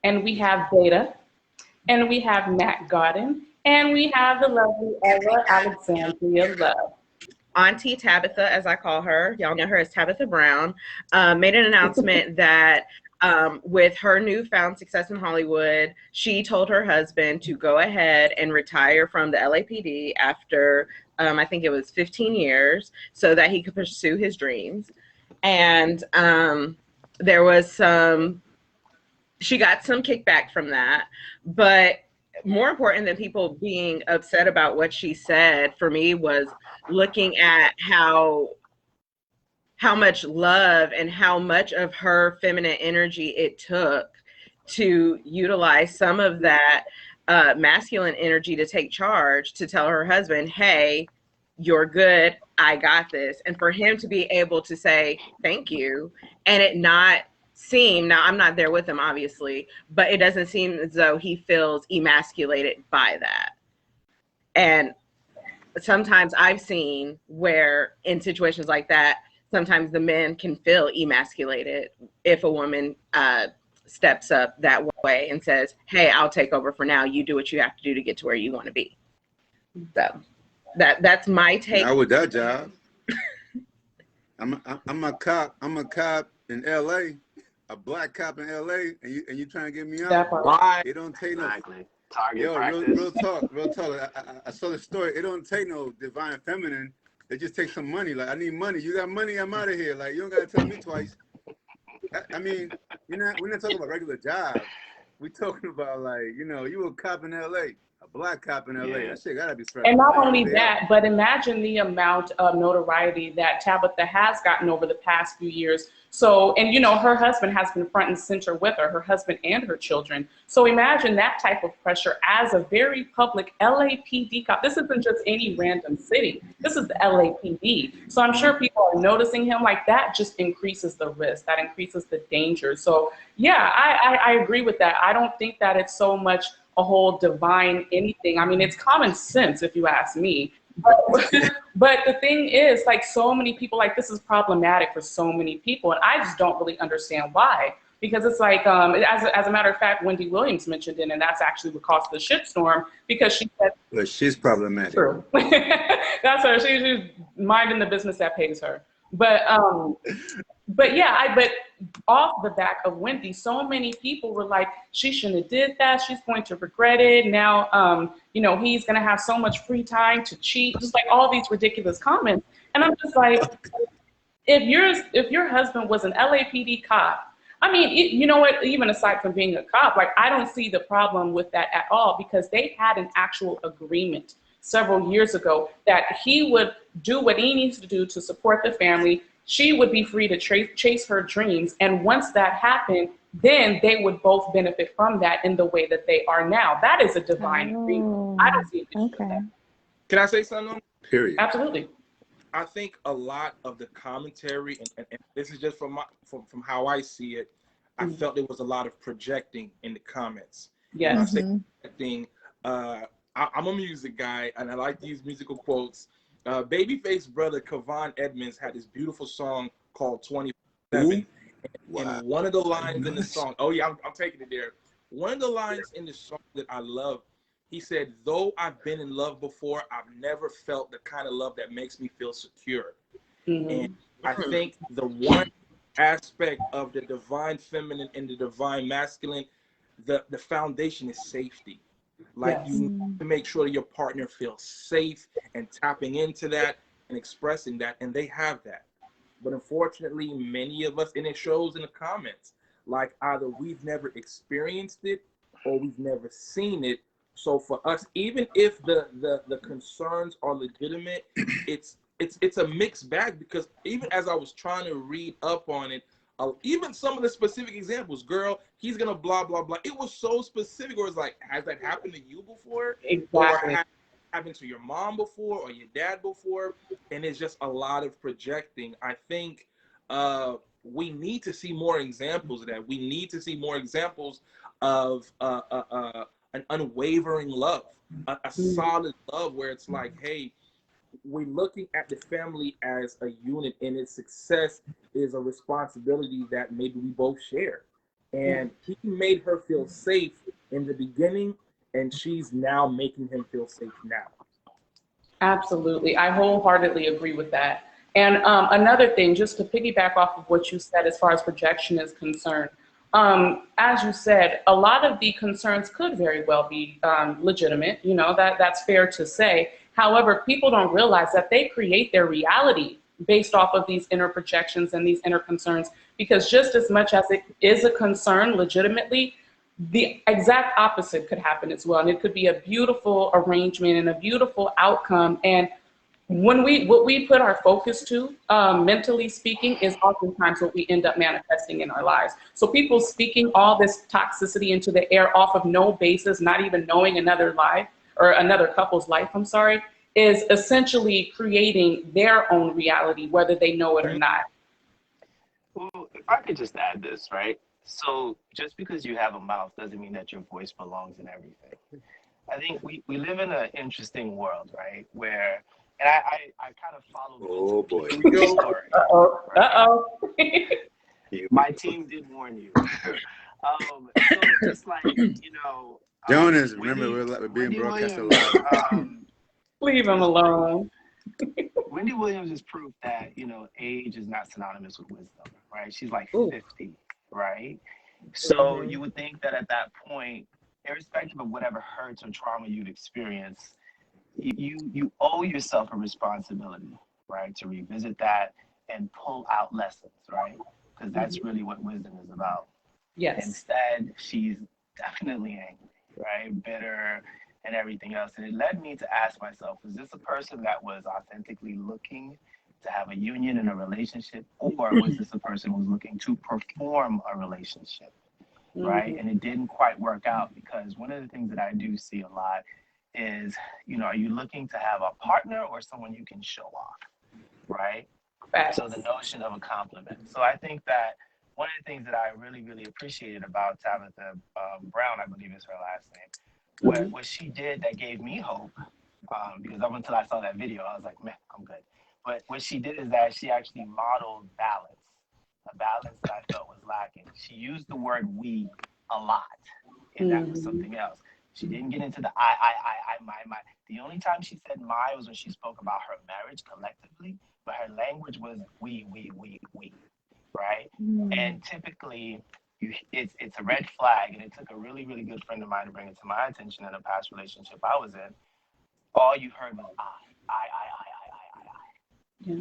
and we have Beta, and we have Matt Garden, and we have the lovely Ella Alexandria Love. Auntie Tabitha, as I call her, y'all know her as Tabitha Brown, made an announcement that with her newfound success in Hollywood, she told her husband to go ahead and retire from the LAPD after, I think it was 15 years, so that he could pursue his dreams. And there was she got some kickback from that, but more important than people being upset about what she said for me was looking at how much love and how much of her feminine energy it took to utilize some of that masculine energy to take charge, to tell her husband, hey, you're good, I got this. And for him to be able to say thank you and it not seem, now I'm not there with him obviously, but it doesn't seem as though he feels emasculated by that. And sometimes I've seen where in situations like that, sometimes the men can feel emasculated if a woman steps up that way and says, hey, I'll take over for now. You do what you have to do to get to where you want to be. So that's my take. Not with that job. I'm a cop. I'm a cop in LA, a black cop in LA, and you trying to get me out. Why? It don't take no. Exactly. Target Yo, practice. real talk. I saw the story. It don't take no divine feminine. It just takes some money. Like, I need money. You got money, I'm out of here. Like, you don't gotta tell me twice. I mean, we're not talking about regular jobs. We're talking about, like, you a cop in LA, a black cop in LA. Yeah. That shit gotta be special. And not only that, but imagine the amount of notoriety that Tabitha has gotten over the past few years. So, and her husband has been front and center with her husband and her children. So imagine that type of pressure as a very public LAPD cop. This isn't just any random city. This is the LAPD. So I'm sure people are noticing him. Like, that just increases the risk. That increases the danger. So yeah, I agree with that. I don't think that it's so much a whole divine anything. I mean, it's common sense if you ask me. But the thing is, like, so many people, like, this is problematic for so many people, and I just don't really understand why. Because it's like, as a matter of fact, Wendy Williams mentioned it, and that's actually what caused the shitstorm, because she said, but she's problematic. True. That's her. She's minding the business that pays her. But yeah, but off the back of Wendy, so many people were like, she shouldn't have did that. She's going to regret it. Now, he's going to have so much free time to cheat, just like all these ridiculous comments. And I'm just like, if your husband was an LAPD cop, I mean, you know what, even aside from being a cop, like, I don't see the problem with that at all, because they had an actual agreement several years ago that he would do what he needs to do to support the family. She would be free to chase her dreams. And once that happened, then they would both benefit from that in the way that they are now. That is a divine agreement. I don't see an issue with that. Can I say something? Period. Absolutely. I think a lot of the commentary, and this is just from how I see it, I felt there was a lot of projecting in the comments. Yes. And I say projecting, I'm a music guy, and I like to use musical quotes. Babyface brother Kevon Edmonds had this beautiful song called 27. Wow. And one of the lines in the song, oh yeah, I'm taking it there. One of the lines in the song that I love, he said, though I've been in love before, I've never felt the kind of love that makes me feel secure. And I think the one aspect of the divine feminine and the divine masculine, the foundation is safety. Like, you need to make sure your partner feels safe, and tapping into that and expressing that, and they have that. But unfortunately, many of us, and it shows in the comments, like, either we've never experienced it or we've never seen it. So for us, even if the concerns are legitimate, it's a mixed bag, because even as I was trying to read up on it, even some of the specific examples, girl, he's gonna blah blah blah. It was so specific. Where it's like, has that happened to you before? Exactly. Or happened to your mom before or your dad before? And it's just a lot of projecting. I think we need to see more examples of that. We need to see more examples of an unwavering love, a solid love, where it's like, hey, we're looking at the family as a unit, and its success is a responsibility that maybe we both share. And he made her feel safe in the beginning, and she's now making him feel safe now. Absolutely. I wholeheartedly agree with that. And another thing, just to piggyback off of what you said as far as projection is concerned, as you said, a lot of the concerns could very well be legitimate. You know, that's fair to say. However, people don't realize that they create their reality based off of these inner projections and these inner concerns, because just as much as it is a concern legitimately, the exact opposite could happen as well. And it could be a beautiful arrangement and a beautiful outcome. And what we put our focus to, mentally speaking, is oftentimes what we end up manifesting in our lives. So people speaking all this toxicity into the air off of no basis, not even knowing another life or another couple's life, I'm sorry, is essentially creating their own reality, whether they know it or not. Well, if I could just add this, right? So just because you have a mouth doesn't mean that your voice belongs in everything. I think we live in an interesting world, right? Where, and I kind of follow the story. Right? My team did warn you. So just like, you know. Jonas, remember we're being broadcasted live. Leave him alone. Wendy Williams is proof that, you know, age is not synonymous with wisdom, right? She's like 50, right? So you would think that at that point, irrespective of whatever hurts or trauma you've experienced, you owe yourself a responsibility, right? To revisit that and pull out lessons, right? Because that's really what wisdom is about. Yes. Instead, she's definitely angry, right? Bitter and everything else. And it led me to ask myself, is this a person that was authentically looking to have a union in a relationship, or was this a person who was looking to perform a relationship, right? And it didn't quite work out, because one of the things that I do see a lot is, you know, are you looking to have a partner or someone you can show off, right? So the notion of a compliment. So I think that one of the things that I really, really appreciated about Tabitha Brown, I believe is her last name, what she did that gave me hope, because up until I saw that video, I was like, man, I'm good. But what she did is that she actually modeled balance, a balance that I felt was lacking. She used the word we a lot, and that was something else. She didn't get into the I, my. The only time she said my was when she spoke about her marriage collectively, but her language was we, right? And typically, it's a red flag, and it took a really, really good friend of mine to bring it to my attention in a past relationship I was in. All you heard was I.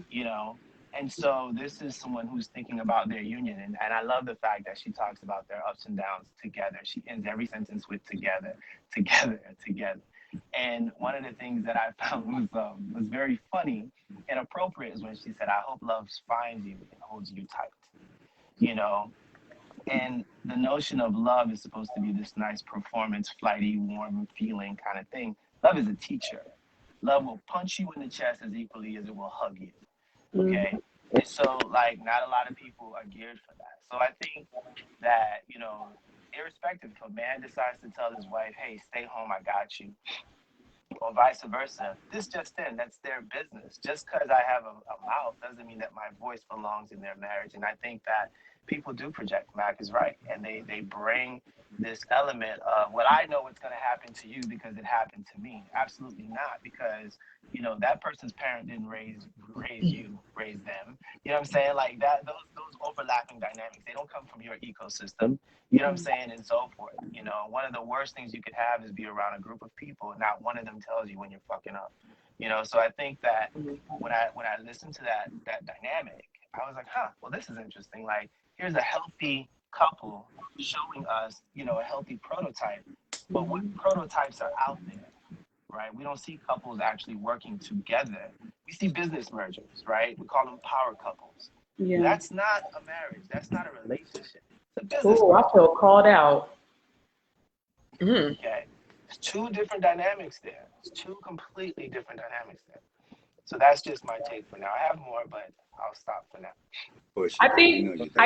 You know? And so this is someone who's thinking about their union. And I love the fact that she talks about their ups and downs together. She ends every sentence with together. And one of the things that I found was very funny and appropriate is when she said, I hope love finds you and holds you tight. You know? And the notion of love is supposed to be this nice performance, flighty, warm feeling kind of thing. Love is a teacher. Love will punch you in the chest as equally as it will hug you. Okay. And so, like, not a lot of people are geared for that. So I think that, you know, irrespective, if a man decides to tell his wife, hey, stay home, I got you, or vice versa, this just in, that's their business. Just because I have a mouth doesn't mean that my voice belongs in their marriage. And I think that people do project. Mac is right. And they bring this element of, well, I know what's going to happen to you because it happened to me. Absolutely not, because, you know, that person's parent didn't raise you, raise them. You know what I'm saying? Like that, those overlapping dynamics, they don't come from your ecosystem. You know what I'm saying? And so forth. You know, one of the worst things you could have is be around a group of people and not one of them tells you when you're fucking up. You know, so I think that when I listened to that dynamic, I was like, well, this is interesting. Like, here's a healthy couple showing us, you know, a healthy prototype. But what prototypes are out there, right? We don't see couples actually working together. We see business mergers, right? We call them power couples. Yeah. That's not a marriage. That's not a relationship. It's a business merger. I feel called out. Okay. There's two different dynamics there. There's two completely different dynamics there. So that's just my take for now. I have more, but I'll stop for now. I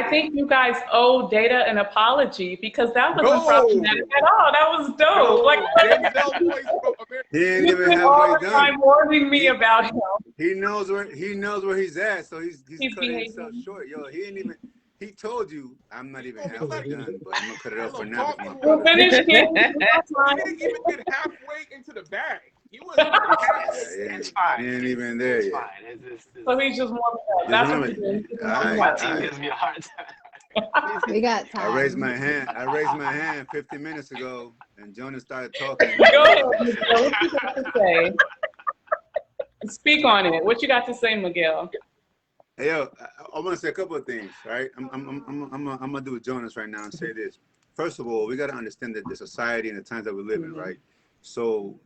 think you guys owe Data an apology, because that wasn't problematic at all. That was dope. He ain't even halfway done. Time warning me about him. He knows where he's at, so he's cutting himself short. Yo, he ain't even. He told you I'm not even halfway done, but I'm gonna cut it off for now. Talk Because my to We'll brother. finish, Ken. He didn't even get halfway into the bag. He wasn't even halfway. It's fine. He ain't even there It's yet. fine. So he's just warming up. Just That's what remember, he's doing. He's all warming right, up. My team all gives right. me a hard time. We got I time. raised my hand. I raised my hand 50 minutes ago, and Jonas started talking. Go ahead, Miguel. What you got to say? Speak on it. What you got to say, Miguel? Hey, yo, I want to say a couple of things, right? I'm gonna do with Jonas right now and say this. First of all, we got to understand that the society and the times that we live in, right? So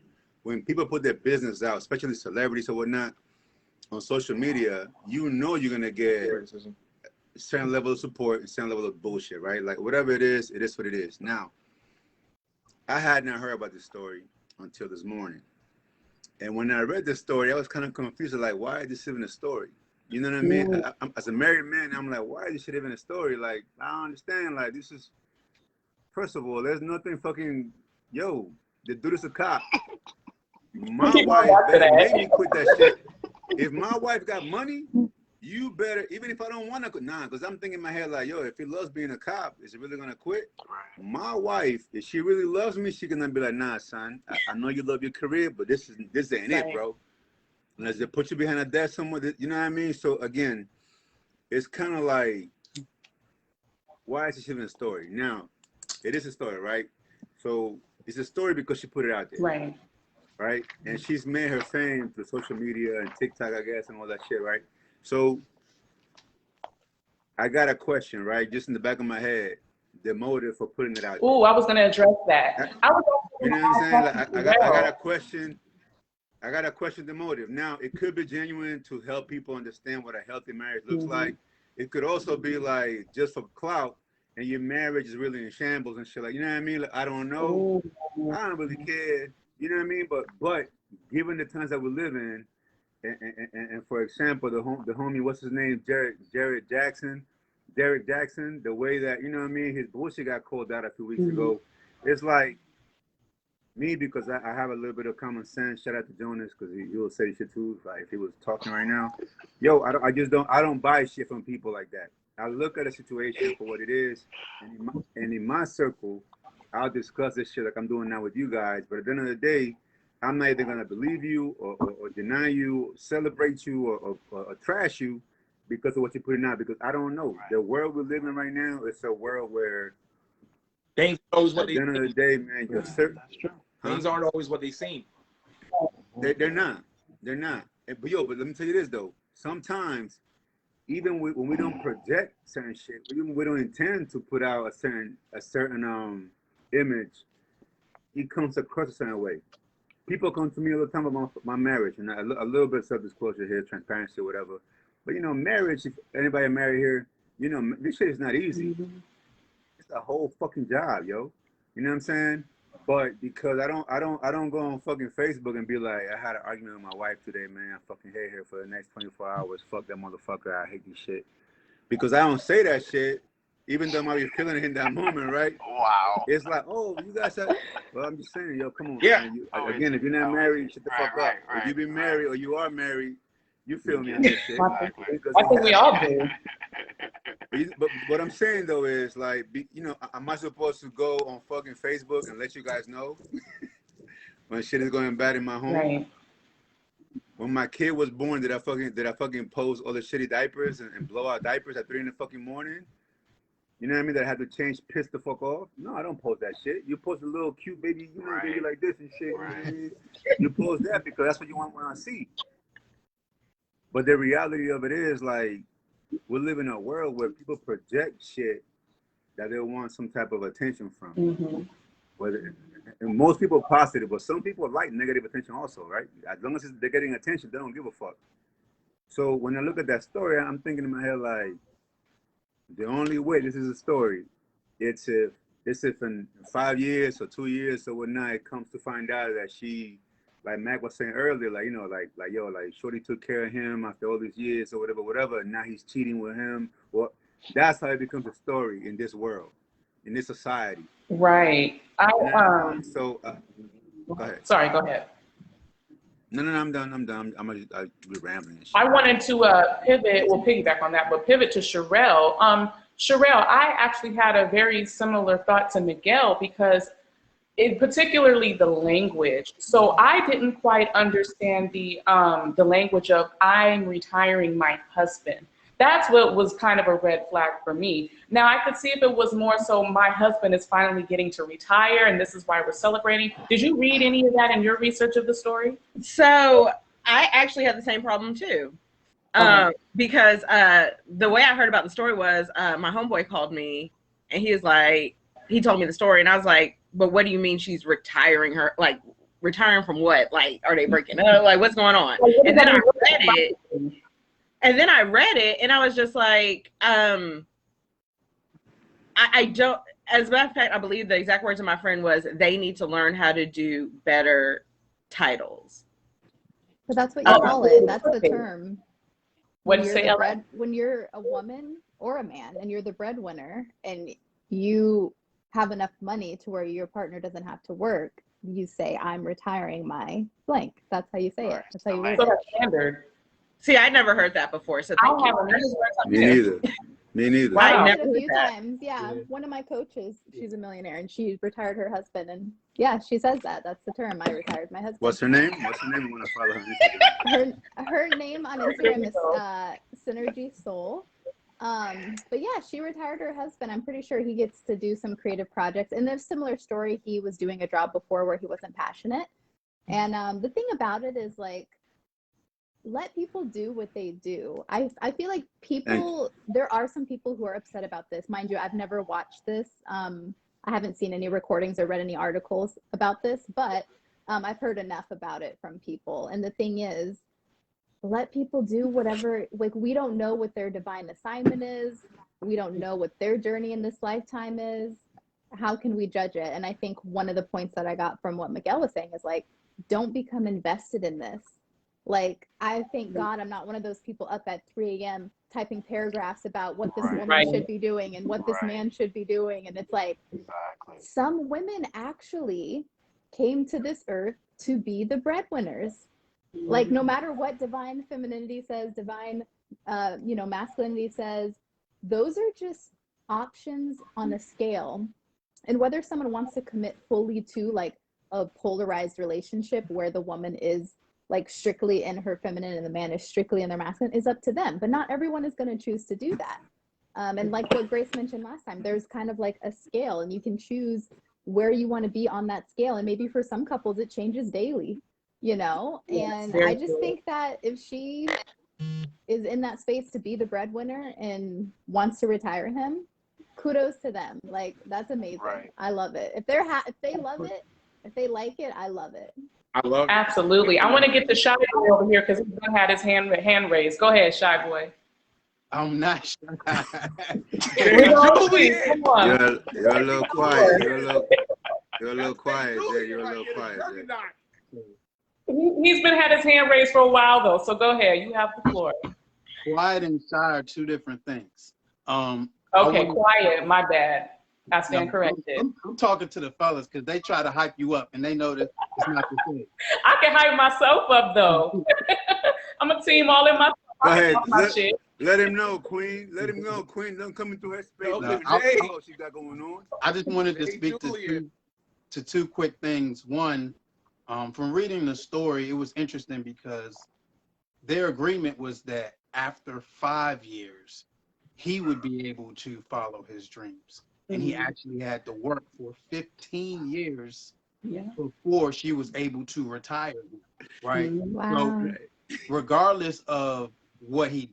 when people put their business out, especially celebrities or whatnot, on social media, you know you're gonna get Criticism. a certain level of support and certain level of bullshit, right? Like whatever it is what it is. Now, I had not heard about this story until this morning. And when I read this story, I was kind of confused, like, why is this even a story? You know what I mean? As a married man, I'm like, why is this shit even a story? Like, I don't understand. Like, this is, first of all, there's nothing fucking, yo, the dude is a cop. My wife better make me quit that shit. If my wife got money, you better, even if I don't want to, nah, because I'm thinking in my head, like, yo, if he loves being a cop, is he really going to quit? My wife, if she really loves me, she gonna be like, nah, son, I know you love your career, but this ain't it, bro. Unless they put you behind a desk somewhere, you know what I mean? So again, it's kind of like, why is this even a story? Now, it is a story, right? So it's a story because she put it out there. Right. Right? And she's made her fame through social media and TikTok, I guess, and all that shit, right? So I got a question, right? Just in the back of my head, the motive for putting it out there. Oh, I was going to address that. You know what I'm saying? Like, I got a question. I got to question the motive. Now, it could be genuine to help people understand what a healthy marriage looks like. It could also be like just for clout, and your marriage is really in shambles and shit. Like, you know what I mean? Like, I don't know. I don't really care. You know what I mean? But given the times that we live in, and for example, the homie, what's his name? Derek Jackson, the way that, you know what I mean, his bullshit got called out a few weeks ago. It's like, me, because I have a little bit of common sense. Shout out to Jonas, because he will say shit too. Like if he was talking right now, yo, I don't buy shit from people like that. I look at a situation for what it is, and in my circle, I'll discuss this shit like I'm doing now with you guys. But at the end of the day, I'm not either gonna believe you or deny you, celebrate you or trash you because of what you're putting out. Because I don't know. The world we live in right now is a world where Things always what at the end of the day, man, you're certain. That's true. Things aren't always what they seem. They're not. But let me tell you this though. Sometimes, even when we don't project certain shit, even we don't intend to put out a certain image, it comes across a certain way. People come to me all the time about my marriage, and a little bit of self-disclosure here, transparency, whatever. But you know, marriage. If anybody married here, you know, this shit is not easy. It's a whole fucking job, yo. You know what I'm saying? But because I don't go on fucking Facebook and be like, I had an argument with my wife today, man. I fucking hate her for the next 24 hours. Fuck that motherfucker. I hate this shit. Because I don't say that shit, even though I might be feeling it in that moment, right? Wow. It's like, oh, you guys have. Well, I'm just saying, yo, come on. Yeah. Man. Again, if you're not married, shut the fuck up. If you've been married or you are married, you feel me on this shit. I think we all do. But what I'm saying though is like, you know, am I supposed to go on fucking Facebook and let you guys know when shit is going bad in my home? Right. When my kid was born, did I fucking post all the shitty diapers and blow out diapers at 3 in the fucking morning? You know what I mean? That I had to change, piss the fuck off. No, I don't post that shit. You post a little cute baby, you know, baby like this and shit. Right. You post that because that's what you want to see. But the reality of it is like, we live in a world where people project shit that they want some type of attention from. And most people positive, but some people like negative attention also, right? As long as they're getting attention, they don't give a fuck. So when I look at that story, I'm thinking in my head like, the only way this is a story, it's if in 5 years or 2 years or whatnot, it comes to find out that she, like Mac was saying earlier, like, you know, like yo, like Shorty took care of him after all these years or whatever, and now he's cheating with him. Well, that's how it becomes a story in this world, in this society. Right. Go ahead. Sorry, go ahead. No, I'm done. I'll be rambling and shit. I wanted to pivot, well, piggyback on that, but pivot to Sherelle. Sherelle, I actually had a very similar thought to Miguel because particularly the language. So I didn't quite understand the language of I'm retiring my husband. That's what was kind of a red flag for me. Now I could see if it was more so my husband is finally getting to retire and this is why we're celebrating. Did you read any of that in your research of the story? So I actually had the same problem too. Because the way I heard about the story was my homeboy called me and he was like, he told me the story and I was like, but what do you mean she's retiring her? Like, retiring from what? Like, are they breaking up? Like, what's going on? And then I read it. And I was just like, I don't, as a matter of fact, I believe the exact words of my friend was, they need to learn how to do better titles. But that's what you call it. That's the term. What did you say, Ella? When you're a woman or a man and you're the breadwinner and you have enough money to where your partner doesn't have to work, you say, I'm retiring my blank. That's how you say it. That's how you word it. That's standard. See, I never heard that before, so thank you. Me neither. Me neither. I've Wow. heard it a few times. Yeah. One of my coaches, she's a millionaire and she retired her husband. And yeah, she says that. That's the term. I retired my husband. What's her name? What's her name? I want to follow her. Her name on Instagram is Synergy Soul. But yeah, she retired her husband. I'm pretty sure he gets to do some creative projects. And there's a similar story. He was doing a job before where he wasn't passionate. And the thing about it is like, let people do what they do. I feel like people, there are some people who are upset about this. Mind you, I've never watched this. I haven't seen any recordings or read any articles about this, but I've heard enough about it from people. And the thing is, let people do whatever, like, we don't know what their divine assignment is. We don't know what their journey in this lifetime is. How can we judge it? And I think one of the points that I got from what Miguel was saying is like, don't become invested in this. Like, I thank God I'm not one of those people up at 3 a.m. typing paragraphs about what this woman should be doing and what this man should be doing. And it's like, some women actually came to this earth to be the breadwinners. Like, no matter what divine femininity says, divine, masculinity says, those are just options on a scale. And whether someone wants to commit fully to like a polarized relationship where the woman is like strictly in her feminine and the man is strictly in their masculine is up to them. But not everyone is going to choose to do that. And like what Grace mentioned last time, there's kind of like a scale and you can choose where you want to be on that scale. And maybe for some couples, it changes daily, and I just think that if she is in that space to be the breadwinner and wants to retire him, kudos to them. Like, that's amazing. I love it. If they love it, if they like it, I love it. I love it. Absolutely. I want to get the Shy Boy over here because he's had his hand raised. Go ahead, Shy Boy. I'm not shy. Come on. You're a little quiet. You're a little quiet, Jay. You're a little quiet, Jay. He's been had his hand raised for a while though, so go ahead. You have the floor. Quiet and shy are two different things. Okay, quiet. My bad. I stand corrected. I'm talking to the fellas because they try to hype you up and they know that it's not the same. I can hype myself up though. I'm a team all in my. Go ahead. Let him know, Queen. Let him know, Queen. Don't come into her space. What she got going on. I just wanted to speak to two quick things. One, from reading the story, it was interesting because their agreement was that after 5 years, he would be able to follow his dreams. And he actually had to work for 15 years before she was able to retire, right? Wow. So regardless of what he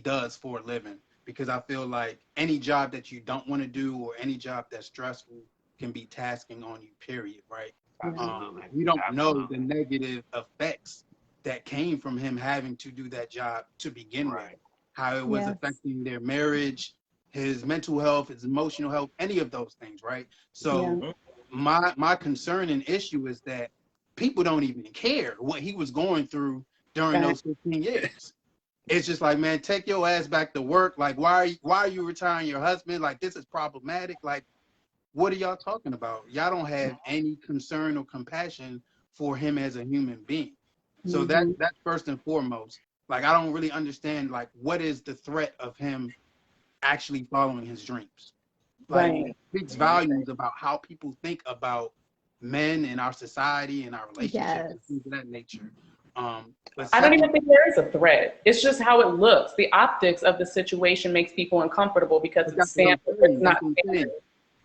does for a living, because I feel like any job that you don't want to do or any job that's stressful can be tasking on you, period, right? You don't know the negative effects that came from him having to do that job to begin with, how it was affecting their marriage, his mental health, his emotional health, any of those things, right? So my concern and issue is that people don't even care what he was going through during those 15 years. It's just like, man, take your ass back to work. Like, why are you retiring your husband? Like, this is problematic. Like, what are y'all talking about? Y'all don't have any concern or compassion for him as a human being. So that's first and foremost. Like, I don't really understand, like, what is the threat of him actually following his dreams. Like, Right. it speaks volumes about how people think about men in our society and our relationships Yes. and things of that nature. But I don't even second, think there is a threat. It's just how it looks. The optics of the situation makes people uncomfortable because it's that's what I'm standard. saying. It's not That's what I'm saying.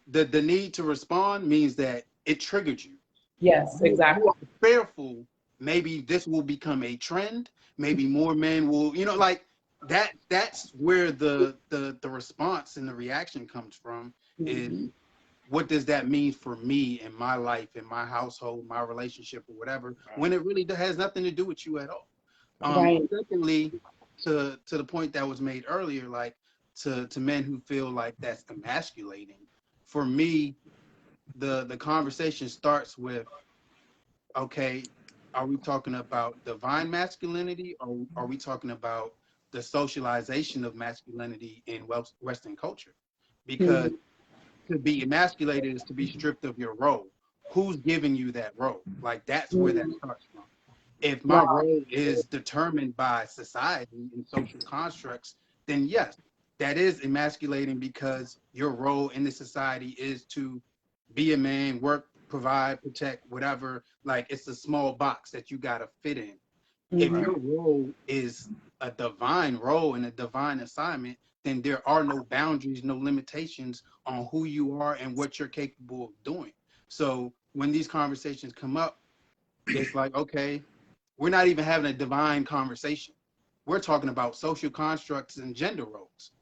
standard. The need to respond means that it triggered you. Yes, exactly. You are fearful. Maybe this will become a trend. Maybe more men will, you know, like that. That's where the response and the reaction comes from. Is Mhm. what does that mean for me in my life, in my household, my relationship, or whatever? When it really has nothing to do with you at all. Right. Secondly, to the point that was made earlier, like to men who feel like that's emasculating. For me, the conversation starts with, okay, are we talking about divine masculinity, or are we talking about the socialization of masculinity in Western culture? Because to be emasculated is to be stripped of your role. Who's giving you that role? Like, that's where that starts from. If my Wow. role is determined by society and social constructs, then yes, that is emasculating, because your role in the society is to be a man, work, provide, protect, whatever. Like, it's a small box that you gotta fit in. If Mhm. your role is a divine role and a divine assignment, then there are no boundaries, no limitations on who you are and what you're capable of doing. So when these conversations come up, it's like, okay, we're not even having a divine conversation. We're talking about social constructs and gender roles.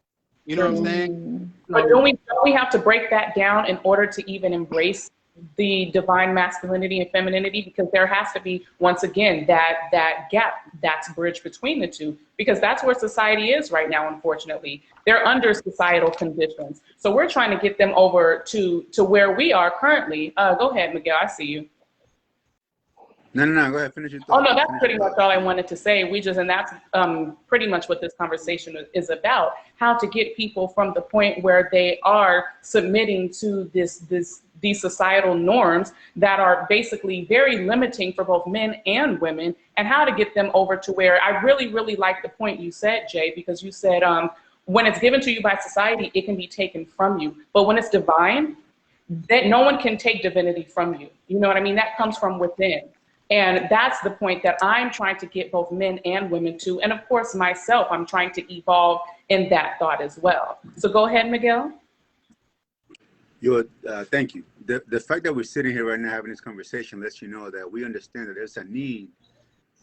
You know what I'm True. saying? But So don't we have to break that down in order to even embrace the divine masculinity and femininity? Because there has to be, once again, that gap, that's bridge between the two, because that's where society is right now, unfortunately. They're under societal conditions. So we're trying to get them over to where we are currently. Go ahead, Miguel, I see you. No. Go ahead. Finish your Oh thought. no, that's Finish your pretty much thought. all I wanted to say. And that's pretty much what this conversation is about. How to get people from the point where they are submitting to these societal norms that are basically very limiting for both men and women, and how to get them over to where I really, really like the point you said, Jay, because you said when it's given to you by society, it can be taken from you. But when it's divine, that no one can take divinity from you. You know what I mean? That comes from within. And that's the point that I'm trying to get both men and women to. And of course, myself, I'm trying to evolve in that thought as well. So go ahead, Miguel. Thank you. The fact that we're sitting here right now having this conversation lets you know that we understand that there's a need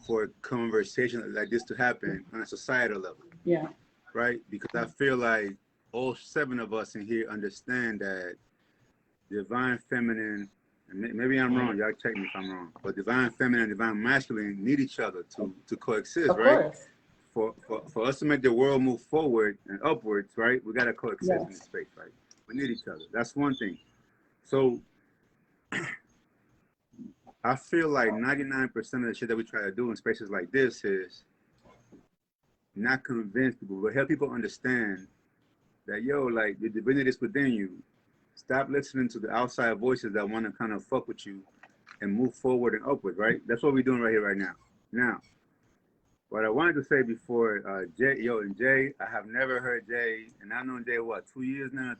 for conversation like this to happen on a societal level. Yeah. Right? Because I feel like all 7 of us in here understand that divine feminine, and maybe I'm wrong, y'all check me if I'm wrong, but divine feminine and divine masculine need each other to coexist, Of right? course. For us to make the world move forward and upwards, right? We gotta coexist in Yes. this space, right? We need each other. That's one thing. So I feel like 99% of the shit that we try to do in spaces like this is not convince people, but help people understand that, yo, like, the divinity is within you. Stop listening to the outside voices that want to kind of fuck with you and move forward and upward, right? That's what we're doing right here, right now. Now, what I wanted to say before, Jay, I have never heard Jay, and I've known Jay, what, 2 years now,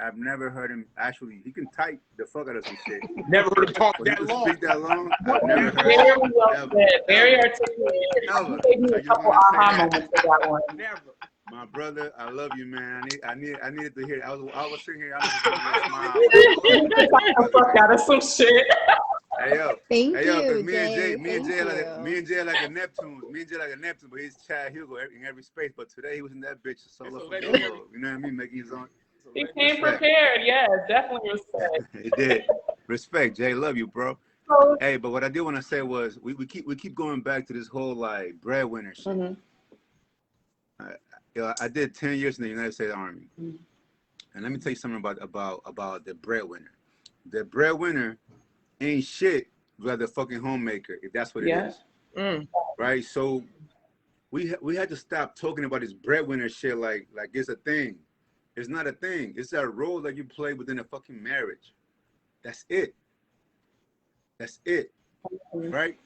I've never heard him actually, he can type the fuck out of some shit. Never heard him talk But he that can long. speak that long, I've never heard Very him. well said. Very articulate. Ever. You gave me I a just couple want to say aha that. moments for that one. Never. My brother, I love you, man. I needed to hear it. I was sitting here, I was just giving you a smile. You can talk the fuck out of some shit. Hey yo, Thank because you, me and Jay Thank you. like a Neptune. Me and Jay like a Neptune, but he's Chad Hugo in every space. But today he was in that bitch solo So for let Go. him hear You know what I mean? Making his own. He came prepared. Yeah, definitely respect. He did. Respect, Jay. Love you, bro. So, Hey, but what I did want to say was we keep going back to this whole like breadwinner shit. I did 10 years in the United States Army, and let me tell you something about the breadwinner. The breadwinner ain't shit without the fucking homemaker, if that's what it is. Right? So we had to stop talking about this breadwinner shit like it's a thing. It's not a thing. It's a role that you play within a fucking marriage. That's it. That's it. Right?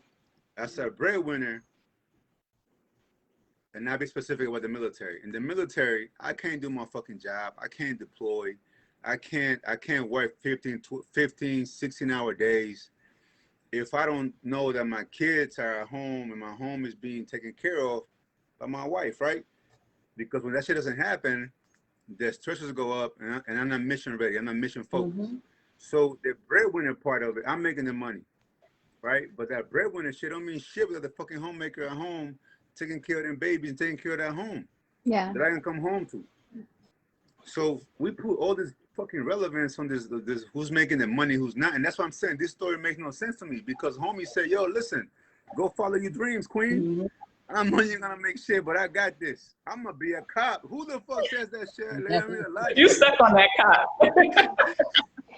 As a breadwinner, and not be specific about the military. In the military, I can't do my fucking job. I can't deploy. I can't work 15, 16-hour days if I don't know that my kids are at home and my home is being taken care of by my wife, right? Because when that shit doesn't happen, the stresses go up, and I'm not mission ready. I'm not mission focused. Mm-hmm. So the breadwinner part of it, I'm making the money, right? But that breadwinner shit don't mean shit without the fucking homemaker at home taking care of them babies and taking care of that home Yeah. that I can come home to. So we put all this fucking relevance on this who's making the money, who's not. And that's what I'm saying. This story makes no sense to me because homie said, yo, listen, go follow your dreams, queen. Mm-hmm. I know you're gonna make shit, but I got this. I'm gonna be a cop. Who the fuck says that shit? You stuck on that cop.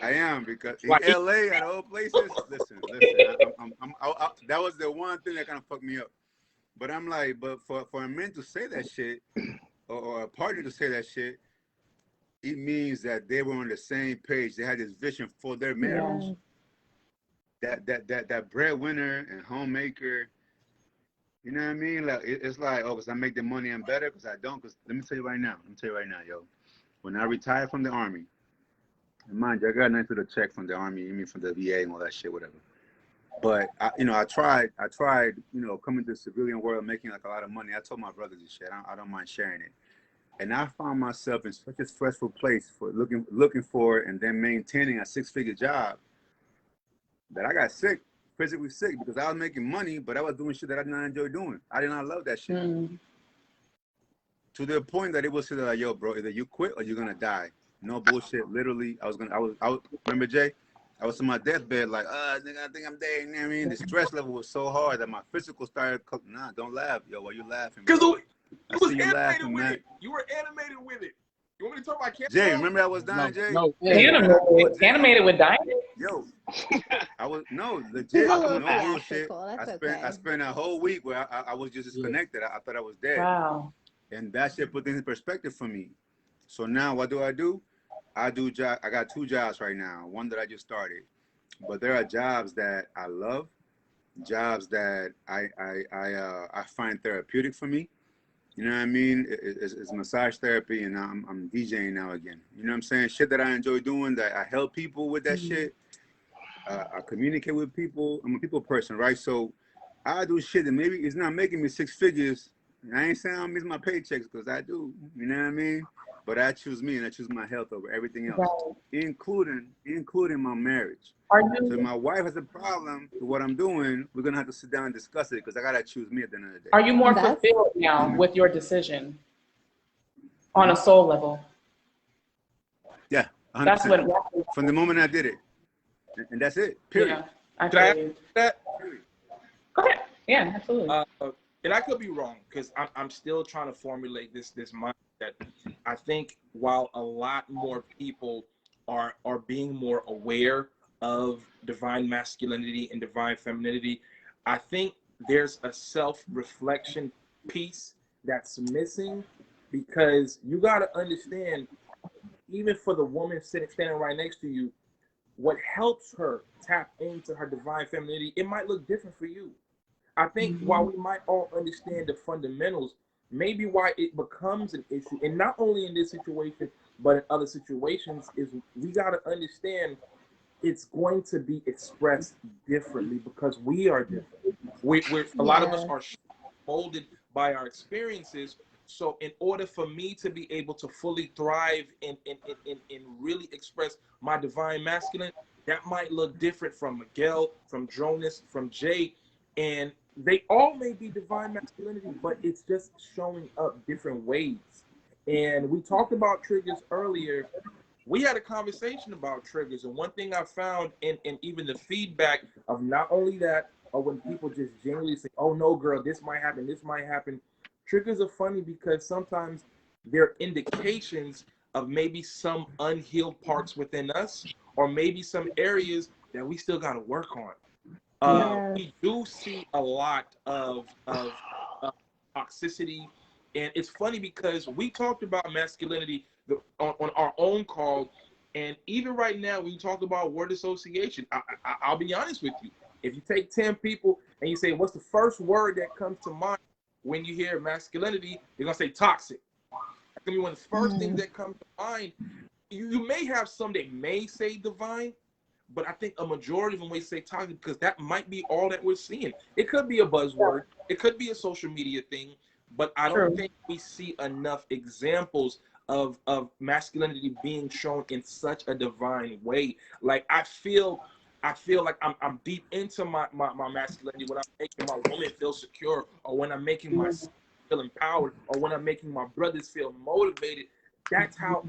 I am, because in Right. LA and all places, listen, that was the one thing that kind of fucked me up. But I'm like, but for a man to say that shit, or a partner to say that shit, it means that they were on the same page. They had this vision for their marriage. Yeah. That breadwinner and homemaker, you know what I mean? Like it's like, oh, because I make the money, I'm better. Because I don't. Because let me tell you right now, yo. When I retired from the Army, and mind you, I got nothing to the check from the Army, you mean from the VA and all that shit, whatever. But I tried, coming to the civilian world, making like a lot of money. I told my brothers this shit. I don't mind sharing it. And I found myself in such a stressful place for looking for and then maintaining a 6-figure job that I got sick, physically sick, because I was making money, but I was doing shit that I did not enjoy doing. I did not love that shit. To the point that it was like, yo, bro, either you quit or you're gonna die. No bullshit. Literally, I was remember Jay? I was on my deathbed, like, nigga, I think I'm dead. You know what I mean? The stress level was so hard that my physical started. Nah, don't laugh, yo. Why you laughing? Because you was you animated laughing, with man. it. You were animated with it. You want me to talk about cancer? Jay, remember I was dying, Jay? No, Animated with diamond? Yo, I was legit. He's a little No bullshit. theatrical. That's I spent a whole week where I was just disconnected. I thought I was dead. Wow. And that shit put things in perspective for me. So now what do? I got 2 jobs right now. One that I just started. But there are jobs that I love, jobs that I find therapeutic for me. You know what I mean? It's massage therapy, and I'm DJing now again. You know what I'm saying? Shit that I enjoy doing, that I help people with that shit. I communicate with people. I'm a people person, right? So I do shit that maybe it's not making me 6 figures. I ain't saying I don't miss my paychecks, because I do. You know what I mean? But I choose me, and I choose my health over everything else, right. including my marriage. So if my wife has a problem with what I'm doing, we're gonna have to sit down and discuss it, because I gotta choose me at the end of the day. Are you more fulfilled now with your decision on a soul level? Yeah, 100%. That's what from the moment I did it, and that's it. Period. Yeah, I feel you. That? Go ahead. Yeah, absolutely. And I could be wrong, because I'm still trying to formulate this mindset. I think while a lot more people are being more aware of divine masculinity and divine femininity, I think there's a self-reflection piece that's missing, because you got to understand, even for the woman standing right next to you, what helps her tap into her divine femininity, it might look different for you. I think while we might all understand the fundamentals, maybe why it becomes an issue, and not only in this situation, but in other situations, is we got to understand it's going to be expressed differently, because we are different. We're a lot of us are molded by our experiences. So in order for me to be able to fully thrive and really express my divine masculine, that might look different from Miguel, from Jonas, from Jay, and they all may be divine masculinity, but it's just showing up different ways. And we talked about triggers earlier. We had a conversation about triggers, and one thing I found in even the feedback of not only that, or when people just genuinely say, oh no girl, this might happen. Triggers are funny because sometimes they're indications of maybe some unhealed parts within us, or maybe some areas that we still got to work on. We do see a lot of toxicity, and it's funny because we talked about masculinity on our own call, and even right now when you talk about word association, I'll be honest with you. If you take 10 people and you say, what's the first word that comes to mind when you hear masculinity, you're gonna say toxic. That's gonna be one of the first things that come to mind. You may have some that may say divine, but I think a majority of them may say toxic because that might be all that we're seeing. It could be a buzzword, it could be a social media thing, but I don't think we see enough examples of masculinity being shown in such a divine way. Like I feel like I'm deep into my masculinity when I'm making my woman feel secure, or when I'm making myself feel empowered, or when I'm making my brothers feel motivated. That's how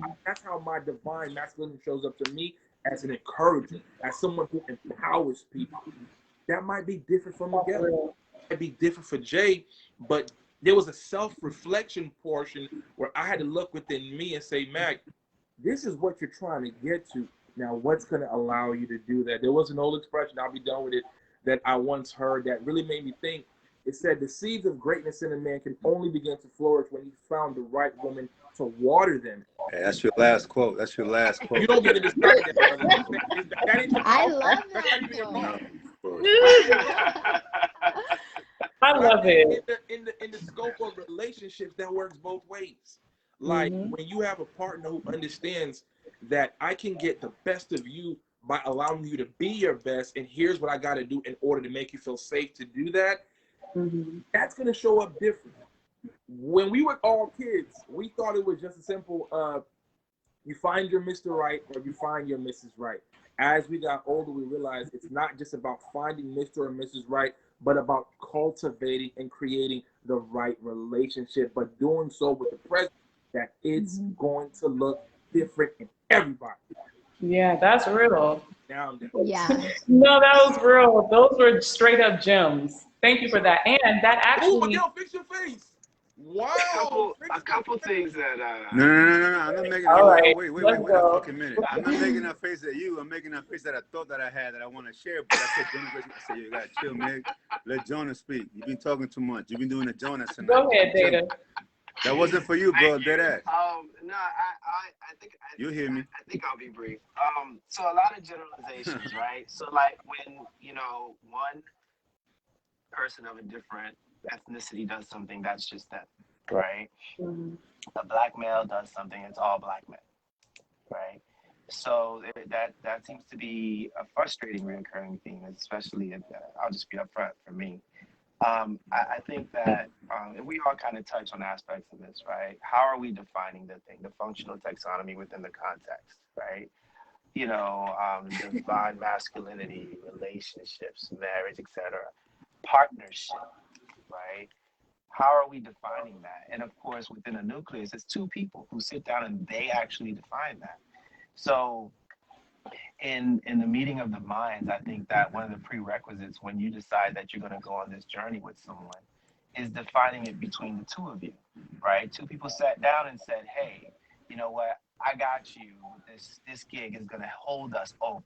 my divine masculinity shows up to me, as an encourager, as someone who empowers people. That might be different for Miguel. It might be different for Jay, but there was a self-reflection portion where I had to look within me and say, Mac, this is what you're trying to get to. Now, what's going to allow you to do that? There was an old expression, I'll be done with it, that I once heard that really made me think. It said, the seeds of greatness in a man can only begin to flourish when he found the right woman to water them. Hey, that's your last quote. That's your last quote. You don't get to decide that, brother. That ain't your I fault. love That's that not even your fault. I love it. In the scope of relationships, that works both ways. Like when you have a partner who understands that I can get the best of you by allowing you to be your best, and here's what I got to do in order to make you feel safe to do that, that's going to show up different. When we were all kids, we thought it was just a simple, you find your Mr. Right or you find your Mrs. Right. As we got older, we realized it's not just about finding Mr. or Mrs. Right, but about cultivating and creating the right relationship, but doing so with the presence that it's going to look different in everybody. Yeah, that's real. Now, Yeah. No, that was real. Those were straight up gems. Thank you for that. And that oh, actually, Miguel, fix your face. Wow. A couple things that No. I'm not making. all right, Wait let's a go. fucking minute. I'm not making that face at you. I'm making that face that I thought that I had that I want to share. But I said, Jonah, I said, you gotta chill, Meg. Let Jonah speak. You've been talking too much. You've been doing the Jonah tonight. Go ahead, Data. That wasn't for you, bro. Dead ass. no, I think You hear me? I think I'll be brief. So a lot of generalizations, right? So like when one person of a different ethnicity does something, that's just them, right? A black male does something, it's all black men, right? So that seems to be a frustrating recurring theme, especially I'll just be upfront for me. I think that, and we all kind of touch on aspects of this, right? How are we defining the thing, the functional taxonomy within the context, right? Divine masculinity, relationships, marriage, etc., partnership, right? How are we defining that? And of course, within a nucleus, it's two people who sit down and they actually define that. So in the meeting of the minds, I think that one of the prerequisites when you decide that you're going to go on this journey with someone is defining it between the two of you, right? Two people sat down and said, hey, you know what? I got you. This gig is going to hold us over,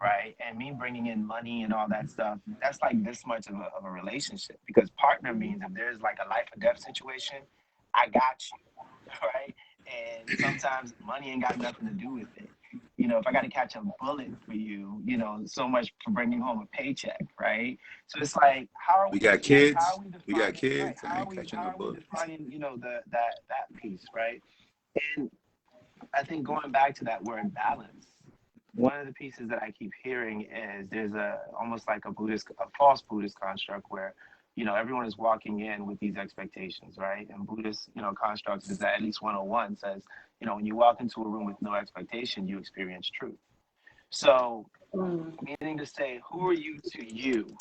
right? And me bringing in money and all that stuff, that's like this much of a relationship, because partner means if there's like a life or death situation, I got you, right? And sometimes money ain't got nothing to do with it. If I got to catch a bullet for you, so much for bringing home a paycheck, right? So it's like, how are we? We got kids. How are we We got kids. right, I ain't catching no bullet. defining, that piece, right? And I think going back to that word balance, one of the pieces that I keep hearing is there's almost like a false Buddhist construct where, everyone is walking in with these expectations, right? And Buddhist, constructs is that at least 101 says, when you walk into a room with no expectation, you experience truth. So, meaning to say, who are you to you,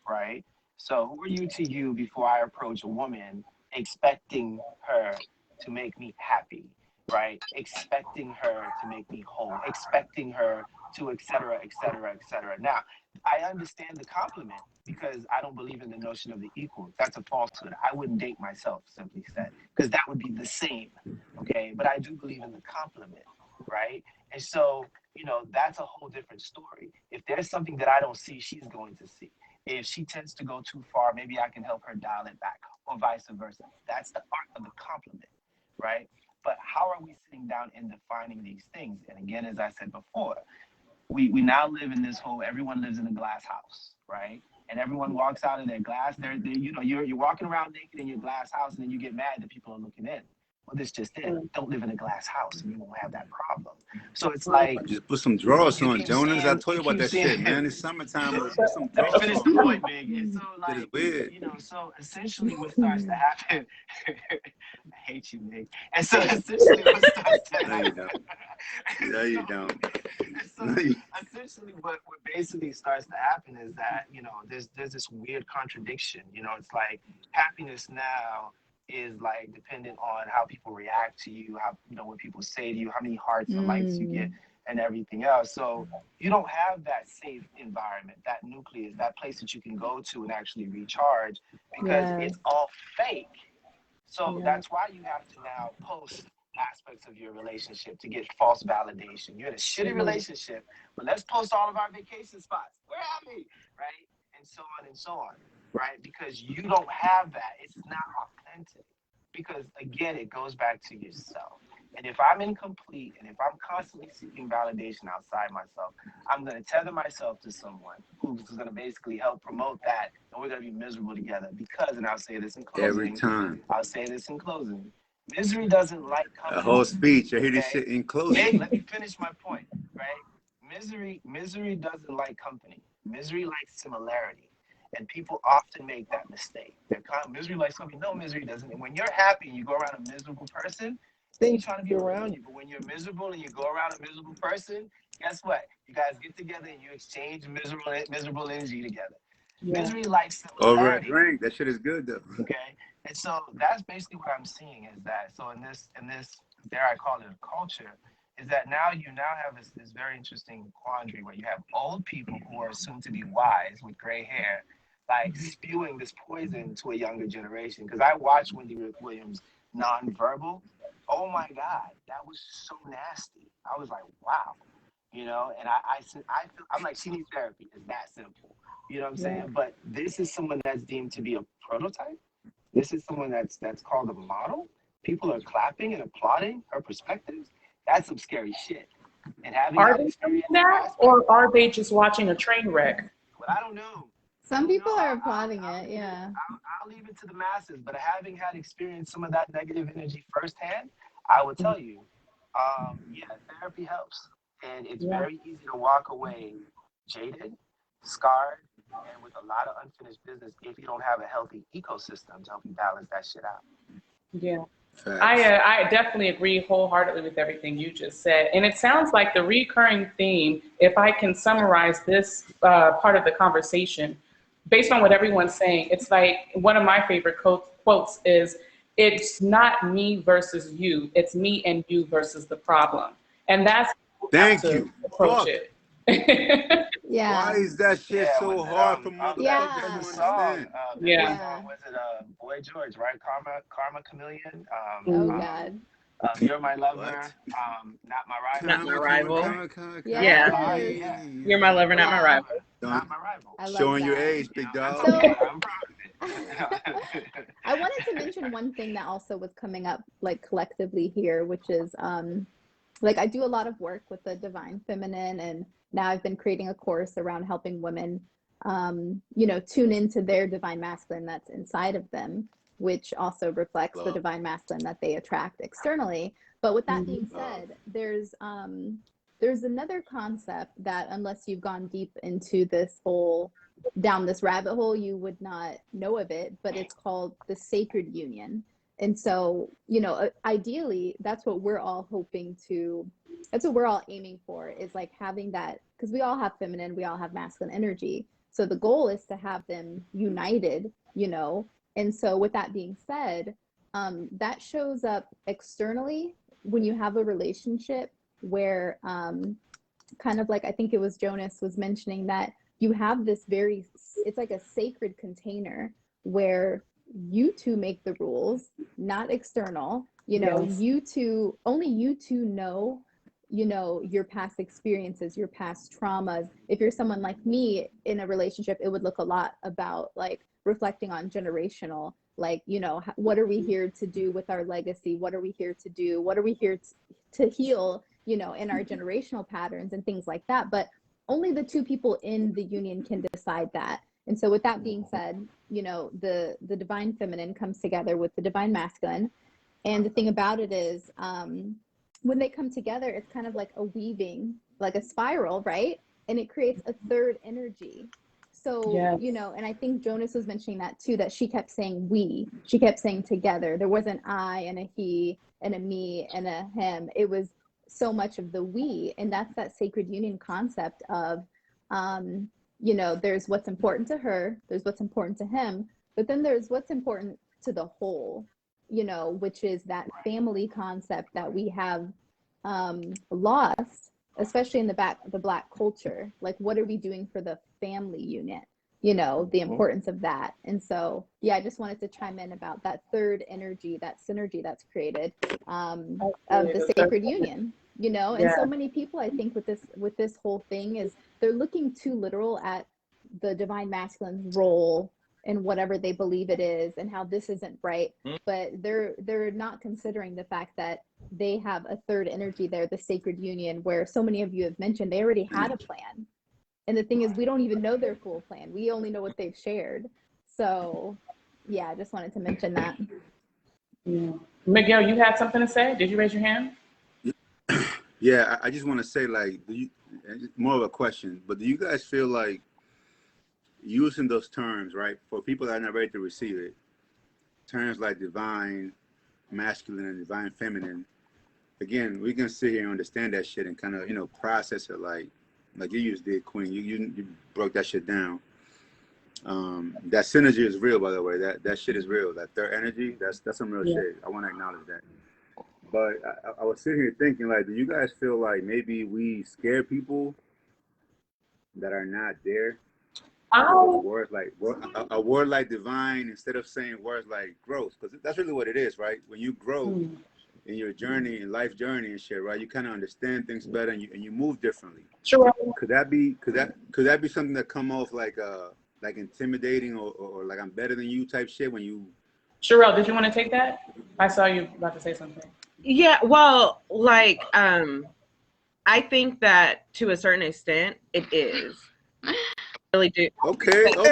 right? So who are you to you before I approach a woman expecting her to make me happy, right? Expecting her to make me whole, expecting her to et cetera, et cetera, et cetera. Now, I understand the compliment because I don't believe in the notion of the equal. That's a falsehood. I wouldn't date myself, simply said, because that would be the same, okay? But I do believe in the compliment, right? And so, that's a whole different story. If there's something that I don't see, she's going to see. If she tends to go too far, maybe I can help her dial it back, or vice versa. That's the art of the compliment, right? But how are we sitting down and defining these things? And again, as I said before, we now live in this whole, everyone lives in a glass house, right? And everyone walks out of their glass. You're walking around naked in your glass house, and then you get mad that people are looking in. Well, this just it. Don't live in a glass house, and you won't have that problem. So it's like, Just put some drawers you on, keep Jonas. I seeing- told you you about keep that seeing- shit, man. It's summertime. Put some Let me drawers finish on. the point, Big. And so, That is like, weird. you know, so essentially what starts to happen, I hate you, Nick. And so essentially what starts to No, you happen. don't. No, you don't. And so No, you- essentially what basically starts to happen is that, you know, there's this weird contradiction. You know, it's like happiness now is like dependent on how people react to you, how, you know, what people say to you, how many hearts and likes you get, and everything else. So you don't have that safe environment, that nucleus, that place that you can go to and actually recharge, because it's all fake. So that's why you have to now post aspects of your relationship to get false validation. You're in a shitty relationship, but let's post all of our vacation spots. Where am I? Right? And so on, right? Because you don't have that. It's not authentic. Because again, it goes back to yourself. And if I'm incomplete, and if I'm constantly seeking validation outside myself, I'm going to tether myself to someone who's going to basically help promote that, and we're going to be miserable together. Because, and I'll say this in closing. Every time. I'll say this in closing. Misery doesn't like company. A whole speech. I hear this shit in closing. Hey, let me finish my point, right? Misery doesn't like company. Misery likes similarity. And people often make that mistake. Misery likes company. No, misery doesn't. And when you're happy and you go around a miserable person, they're trying to be around you. But when you're miserable and you go around a miserable person, guess what? You guys get together and you exchange miserable energy together. Misery likes Over a similarity. drink. That shit is good though. Okay. And so that's basically what I'm seeing is that, so in this, dare I call it a culture, is that now you have this very interesting quandary where you have old people who are assumed to be wise with gray hair, like spewing this poison to a younger generation. Because I watched Wendy Williams nonverbal. Oh my God, that was so nasty. I was like, wow, you know, and I feel, I'm like, she needs therapy. It's that simple. You know what I'm saying? But this is someone that's deemed to be a prototype. This is someone that's called a model. People are clapping and applauding her perspectives. That's some scary shit. And having Are they doing that, or are they just watching a train wreck? But I don't know. Some people are applauding it, yeah. I'll leave it to the masses, but having had experienced some of that negative energy firsthand, I will tell you, yeah, therapy helps. And it's very easy to walk away jaded, scarred, and with a lot of unfinished business if you don't have a healthy ecosystem to help you balance that shit out. Yeah. I definitely agree wholeheartedly with everything you just said. And it sounds like the recurring theme, if I can summarize this part of the conversation, based on what everyone's saying, it's like one of my favorite quotes is, it's not me versus you, it's me and you versus the problem. And that's Thank how to you. approach it. Yeah. Why is that shit so hard for motherfuckers Yeah. to Song, understand? was it Boy George, right? Karma Chameleon. Oh God. You're my lover. What? Not my rival. Not my rival. Yeah. You're my lover, not my rival. Not my rival. I love Showing your that. age, big dog. So- I'm proud of it. I wanted to mention one thing that also was coming up like collectively here, which is like I do a lot of work with the divine feminine, and now I've been creating a course around helping women you know, tune into their divine masculine that's inside of them, which also reflects the divine masculine that they attract externally. But with that being said, there's another concept that, unless you've gone deep into this whole down this rabbit hole, you would not know of it, but it's called the sacred union. And so, you know, ideally, that's what we're all aiming for, is like having that, because we all have feminine, we all have masculine energy. So the goal is to have them united, you know. And so with that being said, that shows up externally when you have a relationship where kind of like, I think it was Jonas was mentioning that you have this it's like a sacred container where you two make the rules, not external, you know. Only you two know, you know, your past experiences, your past traumas. If you're someone like me in a relationship, it would look a lot about like reflecting on generational, like, you know, what are we here to do with our legacy? What are we here to do? What are we here to heal, you know, in our generational patterns and things like that. But only the two people in the union can decide that. And so with that being said, you know, the divine feminine comes together with the divine masculine. And the thing about it is, when they come together, it's kind of like a weaving, like a spiral, right? And it creates a third energy. So, Yes. you know, and I think Jonas was mentioning that too, that she kept saying we, she kept saying together. There wasn't I and a he and a me and a him. It was so much of the we. And that's that sacred union concept of, you know, there's what's important to her, there's what's important to him, but then there's what's important to the whole, you know, which is that family concept that we have lost, especially in the Black culture. Like, what are we doing for the family unit? You know, the importance of that. And so, yeah, I just wanted to chime in about that third energy, that synergy that's created of the sacred union. You know, and so many people, I think, with this whole thing is they're looking too literal at the divine masculine's role in whatever they believe it is and how this isn't right, but they're not considering the fact that they have a third energy there, the sacred union, where so many of you have mentioned they already had a plan. And the thing is, we don't even know their full plan. We only know what they've shared. So yeah, I just wanted to mention that. Yeah. Miguel, you had something to say? Did you raise your hand? Yeah, I just want to say, like, more of a question, but do you guys feel like using those terms, right, for people that are not ready to receive it, terms like divine masculine and divine feminine, again, we can sit here and understand that shit and kind of, you know, process it like you just did, Queen. You broke that shit down. That synergy is real, by the way. That shit is real. That third energy, that's some real shit. I want to acknowledge that. But I was sitting here thinking, like, do you guys feel like maybe we scare people that are not there? Words like a word like divine instead of saying words like growth, because that's really what it is, right? When you grow in your journey, in life journey and shit, right? You kind of understand things better and you move differently. Sure. Could that be something that come off like intimidating or like I'm better than you type shit when you? Sherelle, did you want to take that? I saw you about to say something. Yeah, well, like, I think that to a certain extent it is. I really do. Okay. Oh,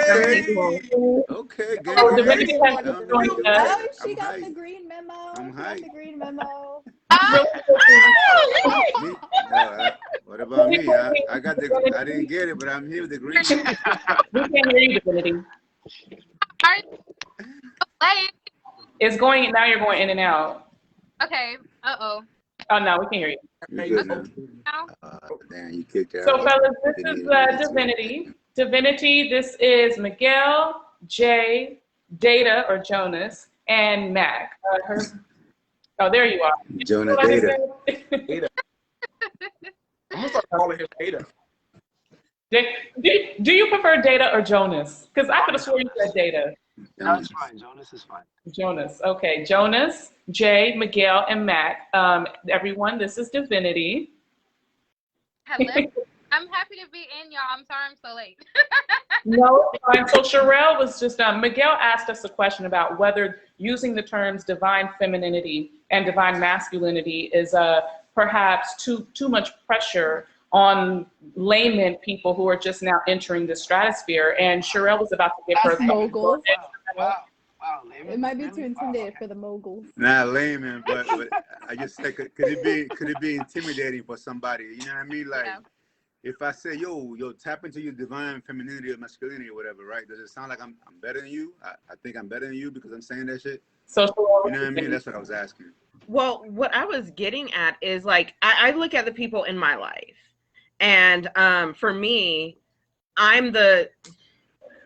Divinity has joined us. Oh, she got the green memo. I'm hyped. The green memo. What about me? I got the. I didn't get it, but I'm here with the green. We can't hear you, Divinity. It's going now. You're going in and out. Okay. Uh-oh. Oh no, we can hear you. You're good now. Damn, you kicked out. So, fellas, this is Divinity. Divinity. This is Miguel, Jay, Data or Jonas, and Mac. Oh, there you are. Jonah Data. Data. I'm gonna start calling him Data. Do you prefer Data or Jonas? Because I could have sworn you said Data. No, it's fine. Jonas is fine. Jonas. Okay. Jonas, Jay, Miguel, and Mac. Everyone, this is Divinity. Hello. I'm happy to be in, y'all. I'm sorry I'm so late. No, it's fine. So Sherelle was just, Miguel asked us a question about whether using the terms divine femininity and divine masculinity is perhaps too much pressure on layman people who are just now entering the stratosphere. And Sherelle was about to give her moguls. Wow. It might be too intimidated for the moguls. Not layman, but I just say, could it be intimidating for somebody? You know what I mean? Like, if I say, yo, tap into your divine femininity or masculinity or whatever, right? Does it sound like I'm better than you? I think I'm better than you because I'm saying that shit. So you know what I mean? That's what I was asking. Well, what I was getting at is, like, I look at the people in my life, and for me, I'm the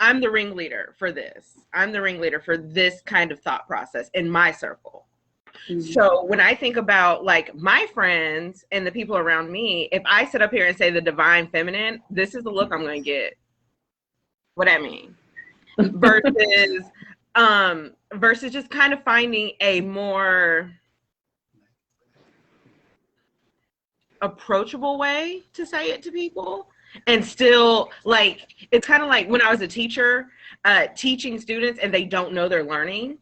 ringleader for this. I'm the ringleader for this kind of thought process in my circle. So when I think about, like, my friends and the people around me, if I sit up here and say the divine feminine, this is the look I'm going to get. What I mean, versus just kind of finding a more approachable way to say it to people. And still, like, it's kind of like when I was a teacher, teaching students and they don't know they're learning,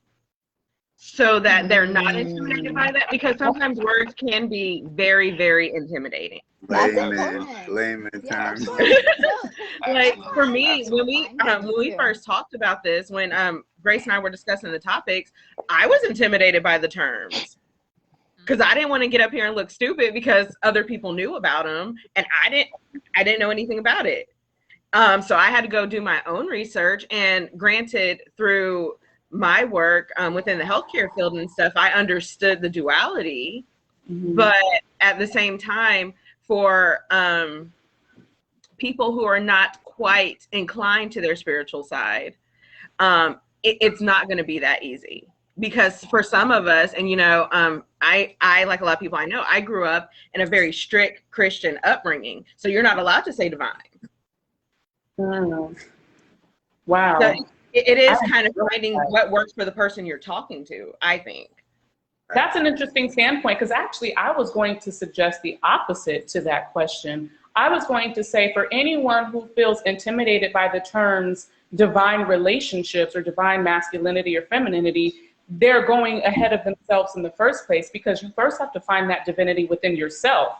so that they're not intimidated by that, because sometimes words can be very, very intimidating. That's Layman, important. layman Yeah, of terms. course. No, Like that's for why me, I when we find when we too. first talked about this, when Grace and I were discussing the topics, I was intimidated by the terms because I didn't want to get up here and look stupid because other people knew about them and I didn't know anything about it. So I had to go do my own research, and granted, through my work within the healthcare field and stuff, I understood the duality, but at the same time, for people who are not quite inclined to their spiritual side, it's not going to be that easy. Because for some of us, and I like a lot of people I know, I grew up in a very strict Christian upbringing, so you're not allowed to say divine. Wow. So it is kind of finding what works for the person you're talking to, I think. That's an interesting standpoint, because actually I was going to suggest the opposite to that question. I was going to say, for anyone who feels intimidated by the terms divine relationships or divine masculinity or femininity, they're going ahead of themselves in the first place, because you first have to find that divinity within yourself.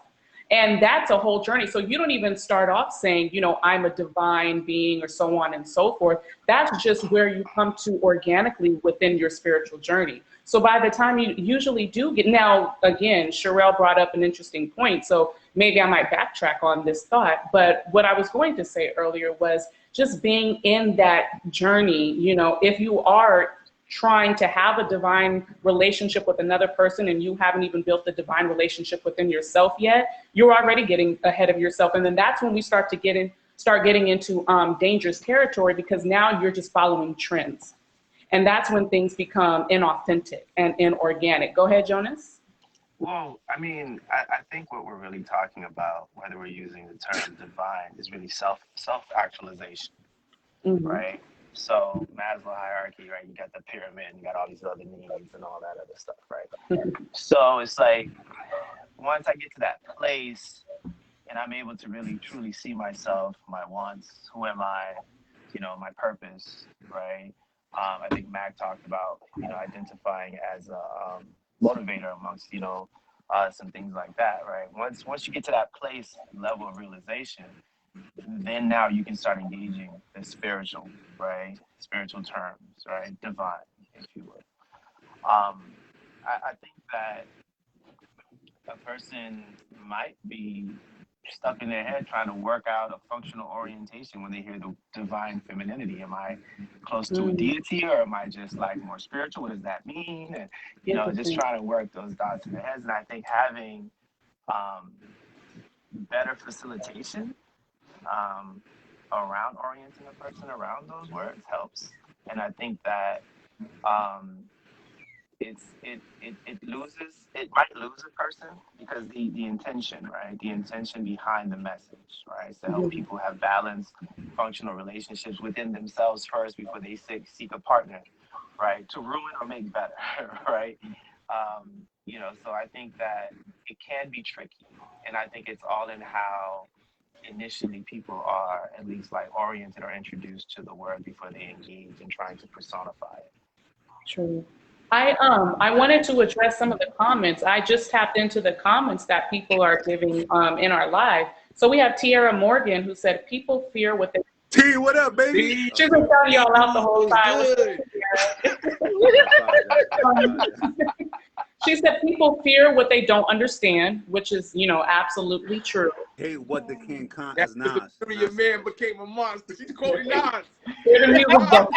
And that's a whole journey. So you don't even start off saying, I'm a divine being or so on and so forth. That's just where you come to organically within your spiritual journey. So by the time you usually do get, now, again, Sherelle brought up an interesting point. So maybe I might backtrack on this thought. But what I was going to say earlier was just being in that journey. If you are trying to have a divine relationship with another person and you haven't even built the divine relationship within yourself yet, you're already getting ahead of yourself. And then that's when we start getting into dangerous territory, because now you're just following trends. And that's when things become inauthentic and inorganic. Go ahead, Jonas. Well, I mean, I think what we're really talking about, whether we're using the term divine, is really self-actualization, right? So Maslow hierarchy, right? You got the pyramid, you got all these other needs and all that other stuff, right? So it's like, once I get to that place and I'm able to really truly see myself, my wants, who am I, my purpose, right? I think Mac talked about, identifying as a motivator amongst, us and things like that, right? Once you get to that place, level of realization, then now you can start engaging the spiritual, right? Spiritual terms, right? Divine, if you would. I think that a person might be stuck in their head trying to work out a functional orientation when they hear the divine femininity. Am I close to a deity, or am I just like more spiritual? What does that mean? And just trying to work those dots in their heads. And I think having better facilitation around orienting a person around those words helps. And I think that it might lose a person because the intention, right? The intention behind the message, right? Is to help people have balanced, functional relationships within themselves first before they seek a partner, right? To ruin or make better, right? So I think that it can be tricky. And I think it's all in how initially people are at least like oriented or introduced to the word before they engage in trying to personify it. True. I wanted to address some of the comments. I just tapped into the comments that people are giving in our live. So we have Tiara Morgan, who said, people fear what they... T, what up, baby? She's been telling y'all out the whole time. She said, people fear what they don't understand, which is, absolutely true. Hey, what the King Khan That's is Nas. your man became a monster. She's quoting Nas. And then we have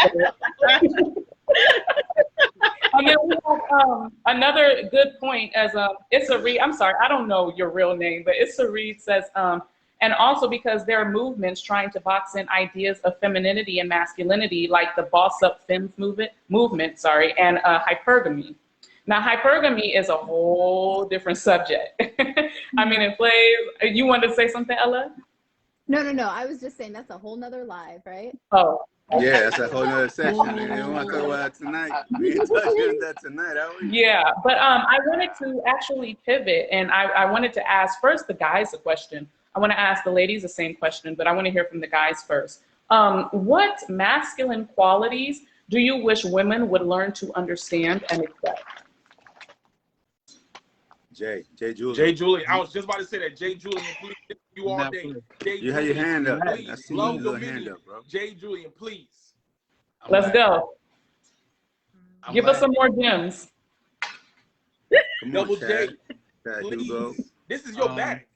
another good point as Issa Reed. I'm sorry, I don't know your real name, but Issa Reed says, and also because there are movements trying to box in ideas of femininity and masculinity, like the Boss Up Femmes movement, and hypergamy. Now, hypergamy is a whole different subject. I mean, it plays. You wanted to say something, Ella? No. I was just saying that's a whole nother live, right? Oh. Yeah, that's a whole nother section. We don't want to talk about that tonight. We ain't touching that tonight, are we? Yeah, but I wanted to actually pivot, and I wanted to ask first the guys a question. I want to ask the ladies the same question, but I want to hear from the guys first. What masculine qualities do you wish women would learn to understand and accept? Jay Julian. Jay Julian. I was just about to say that. Jay Julian, please. You all day. Jay You have your hand up. Please. I see Love your hand up, bro. Jay Julian, please. Let's go. Give us some more gems. Double J. Please. This is your bag.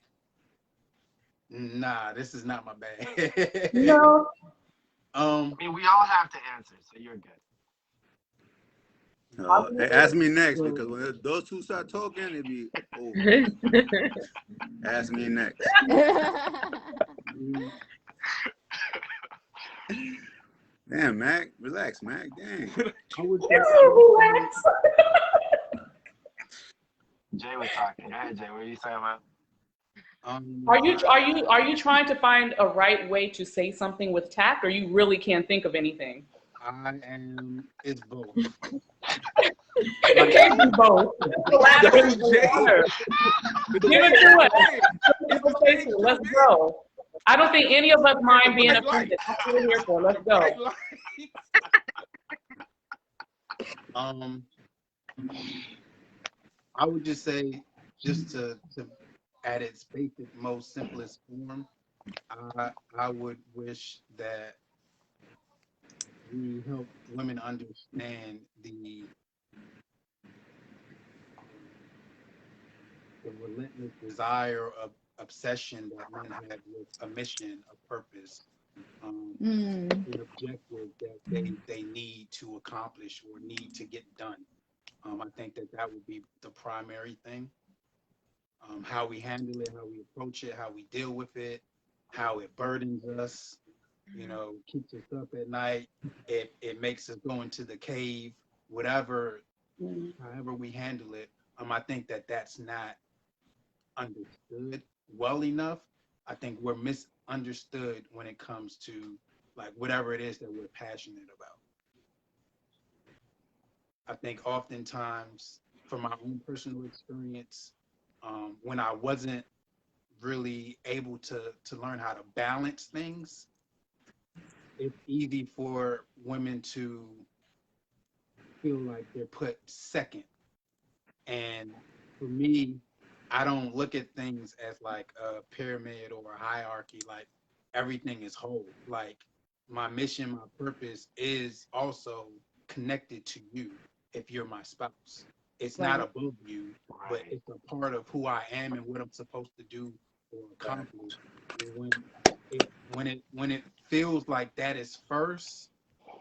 Nah, this is not my bag. No. I mean, we all have to answer, so you're good. Hey, ask me next, because when those two start talking, it'd be over. Ask me next. Damn, Mac, relax, Mac. Dang. Relax. Jay was talking. Go ahead, Jay. What are you saying, man? Are you trying to find a right way to say something with tact, or you really can't think of anything? I am. It's both. It can't be both. Give it to us. Let's go. I don't think any of us mind being offended. That's what we're here for. Let's go. I would just say, just to at its basic, most simplest form, I would wish that we help women understand the relentless desire of obsession that men have with a mission, a purpose, an objective that they need to accomplish or need to get done. I think that would be the primary thing. How we handle it, how we approach it, how we deal with it, how it burdens us, you know, keeps us up at night. It makes us go into the cave, whatever, however we handle it. I think that's not understood well enough. I think we're misunderstood when it comes to like whatever it is that we're passionate about. I think oftentimes, from my own personal experience, when I wasn't really able to learn how to balance things, it's easy for women to feel like they're put second. And for me, I don't look at things as like a pyramid or a hierarchy, like everything is whole. Like my mission, my purpose is also connected to you if you're my spouse. It's not above you, but it's a part of who I am and what I'm supposed to do or accomplish. And when it feels like that is first,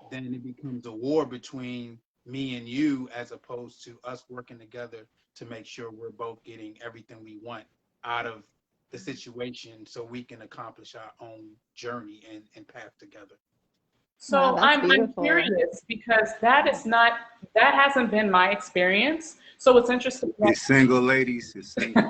then it becomes a war between me and you, as opposed to us working together to make sure we're both getting everything we want out of the situation so we can accomplish our own journey and path together. So wow, I'm curious because that hasn't been my experience. So it's interesting. You're single, ladies. You're single.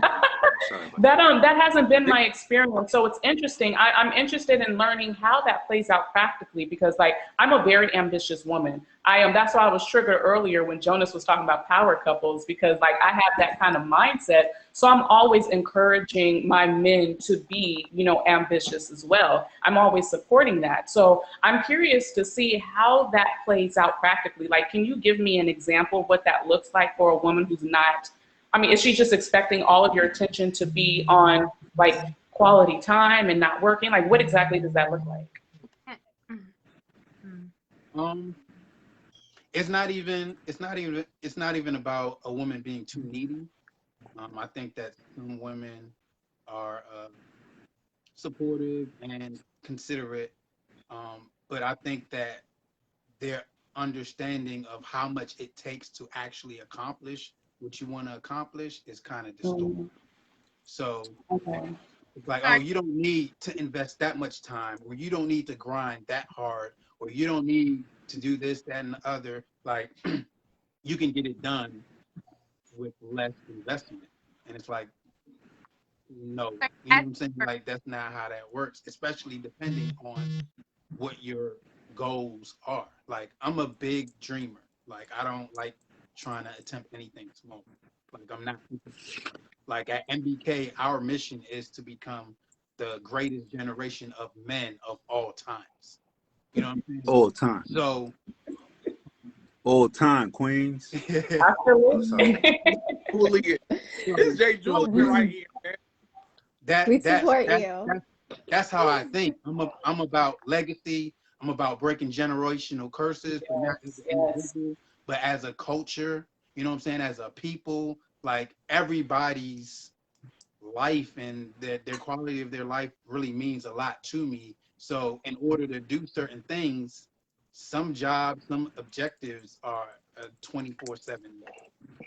Sorry about that hasn't been my experience. So it's interesting. I'm interested in learning how that plays out practically because like I'm a very ambitious woman. I am. That's why I was triggered earlier when Jonas was talking about power couples because like I have that kind of mindset. So I'm always encouraging my men to be, you know, ambitious as well. I'm always supporting that. So I'm curious to see how that plays out practically. Like, can you give me an example of what that looks like for a woman who's not, I mean, is she just expecting all of your attention to be on like quality time and not working? Like, what exactly does that look like? It's not even about a woman being too needy. I think that some women are supportive and considerate, but I think that their understanding of how much it takes to actually accomplish what you want to accomplish is kind of distorted. So it's like, oh, you don't need to invest that much time, or you don't need to grind that hard, or you don't need to do this, that, and the other. Like, you can get it done with less investment. And it's like, no, you know what I'm saying? Like, that's not how that works, especially depending on what your goals are. Like, I'm a big dreamer. Like, I don't like trying to attempt anything small. Like, I'm not. Like, at MBK, our mission is to become the greatest generation of men of all times. You know what I'm saying? All time. So, all time, Queens. Absolutely. This Jay Jules right here, man. We support you. That's how I think. I'm about legacy. I'm about breaking generational curses, but not as an individual, but as a culture. You know what I'm saying? As a people, like everybody's life and their quality of their life really means a lot to me. So in order to do certain things, some jobs, some objectives are a 24/7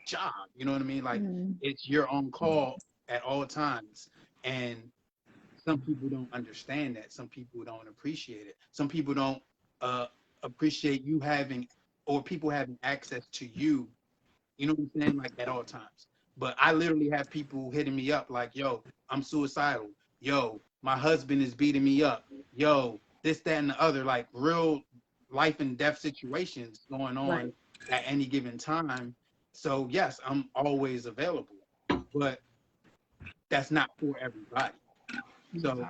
job. You know what I mean? Like it's your own call at all times. And some people don't understand that. Some people don't appreciate it. Some people don't appreciate you having, or people having access to you. You know what I'm saying? Like at all times. But I literally have people hitting me up like, yo, I'm suicidal. Yo, my husband is beating me up. Yo, this, that, and the other, like real life and death situations going on at any given time. So yes, I'm always available, but that's not for everybody. So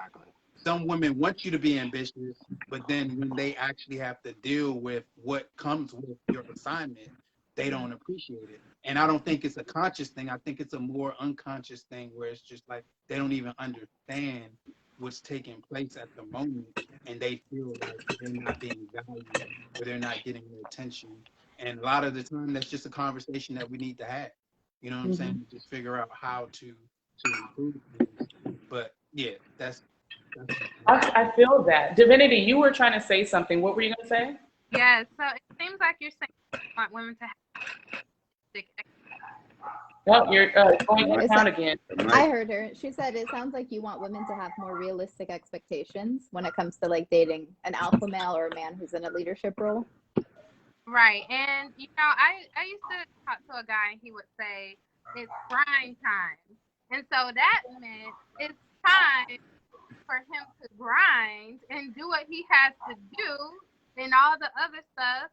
some women want you to be ambitious, but then when they actually have to deal with what comes with your assignment, they don't appreciate it. And I don't think it's a conscious thing. I think it's a more unconscious thing where it's just like they don't even understand what's taking place at the moment, and they feel like they're not being valued or they're not getting the attention. And a lot of the time, that's just a conversation that we need to have. You know what I'm saying? Just figure out how to improve things. But yeah, that's I feel that. Divinity, you were trying to say something. What were you going to say? Yeah, so it seems like you're saying you want women to have Well, you're going down again. I heard her. She said it sounds like you want women to have more realistic expectations when it comes to like dating an alpha male or a man who's in a leadership role. Right. And you know, I used to talk to a guy and he would say it's grind time. And so that meant it's time for him to grind and do what he has to do, and all the other stuff,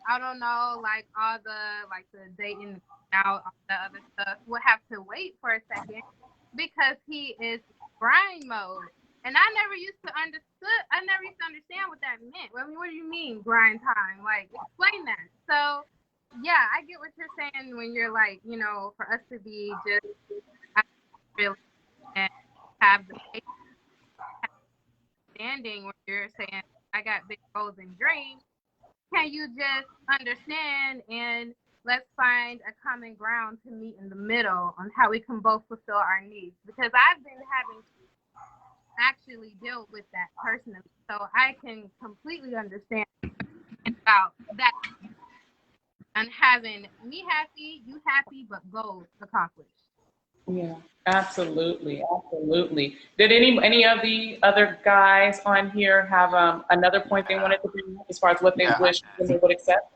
I don't know, like all the dating out, all the other stuff will have to wait for a second because he is grind mode. And I never used to understand what that meant. I mean, what do you mean grind time? Like, explain that. So yeah, I get what you're saying when you're like, you know, for us to be just really and have the understanding when you're saying I got big goals and dreams, can you just understand and let's find a common ground to meet in the middle on how we can both fulfill our needs? Because I've been having to actually deal with that personally, so I can completely understand about that and having me happy, you happy, but goals accomplished. Yeah, absolutely, absolutely. Did any of the other guys on here have another point they wanted to bring up as far as what they wish women would accept?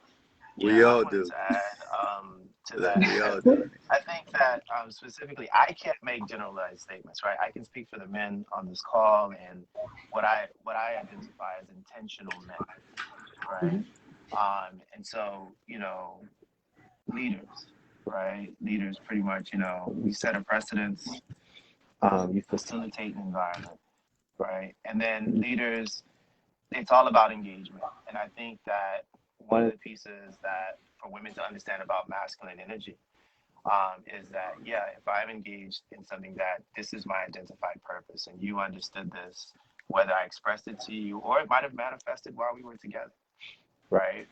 We all do. To add to that, We all do. I think that specifically, I can't make generalized statements, right? I can speak for the men on this call and what I identify as intentional men, right? And so, you know, leaders, right? Leaders pretty much, you know, we set a precedence, you facilitate an environment, right? And then leaders, it's all about engagement. And I think that one of the pieces that for women to understand about masculine energy is that, yeah, if I'm engaged in something that this is my identified purpose and you understood this, whether I expressed it to you or it might have manifested while we were together, right?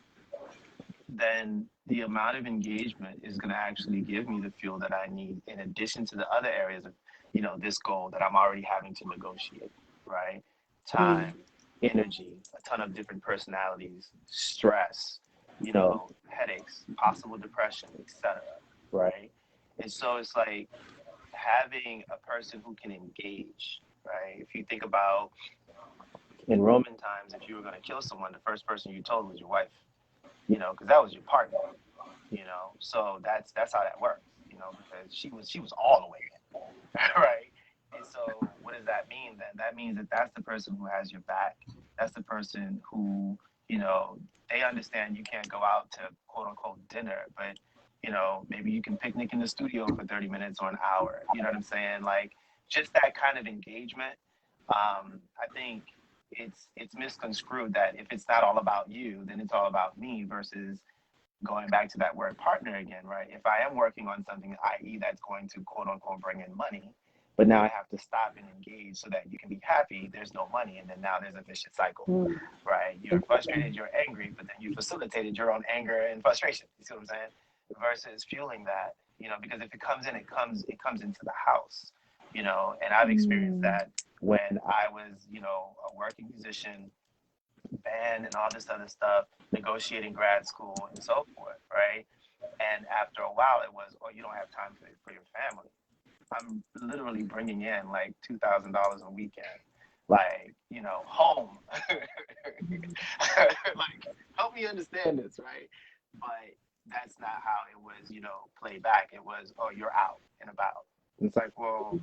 Then the amount of engagement is going to actually give me the fuel that I need in addition to the other areas of, you know, this goal that I'm already having to negotiate, right? Time, energy, a ton of different personalities, stress, you know, headaches, possible depression, etc., right? And so it's like having a person who can engage, right? If you think about in Roman times, if you were going to kill someone, the first person you told was your wife, you know, because that was your partner, you know. So that's how that works, you know, because she was all the way in, right? And so what does that mean then? That means that that's the person who has your back. That's the person who, you know, they understand you can't go out to quote unquote dinner, but, you know, maybe you can picnic in the studio for 30 minutes or an hour. You know what I'm saying? Like just that kind of engagement. I think it's misconstrued that if it's not all about you, then it's all about me versus going back to that word partner again, right? If I am working on something, i.e., that's going to quote unquote bring in money, but now I have to stop and engage so that you can be happy, there's no money. And then now there's a vicious cycle, right? You're frustrated, you're angry, but then you facilitated your own anger and frustration. You see what I'm saying? Versus fueling that, you know, because if it comes in, it comes into the house, you know, and I've experienced that when I was, you know, a working musician, band and all this other stuff, negotiating grad school and so forth, right? And after a while, it was, oh, you don't have time for your family. I'm literally bringing in like $2,000 a weekend, like, you know, home. Like, help me understand this, right? But that's not how it was, you know, played back. It was, oh, you're out and about. It's like, well,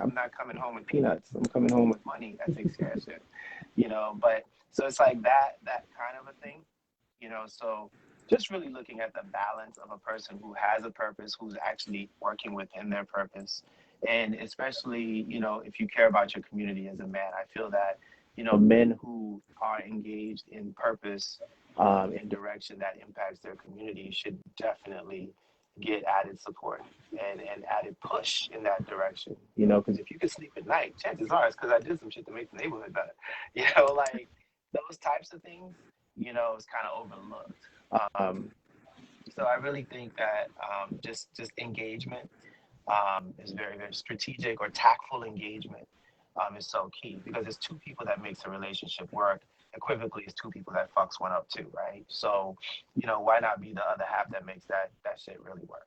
I'm not coming home with peanuts. I'm coming home with money that takes care of shit, you know. But so it's like that kind of a thing, you know. So just really looking at the balance of a person who has a purpose, who's actually working within their purpose, and especially, you know, if you care about your community as a man, I feel that, you know, men who are engaged in purpose, in direction that impacts their community should definitely get added support and added push in that direction, you know, because if you can sleep at night, chances are it's because I did some shit to make the neighborhood better, you know, like those types of things, you know, is kind of overlooked. So I really think that just engagement is very, very strategic, or tactful engagement is so key, because it's two people that makes a relationship work. Equivocally, it's two people that fucks one up too, right? So, you know, why not be the other half that makes that shit really work?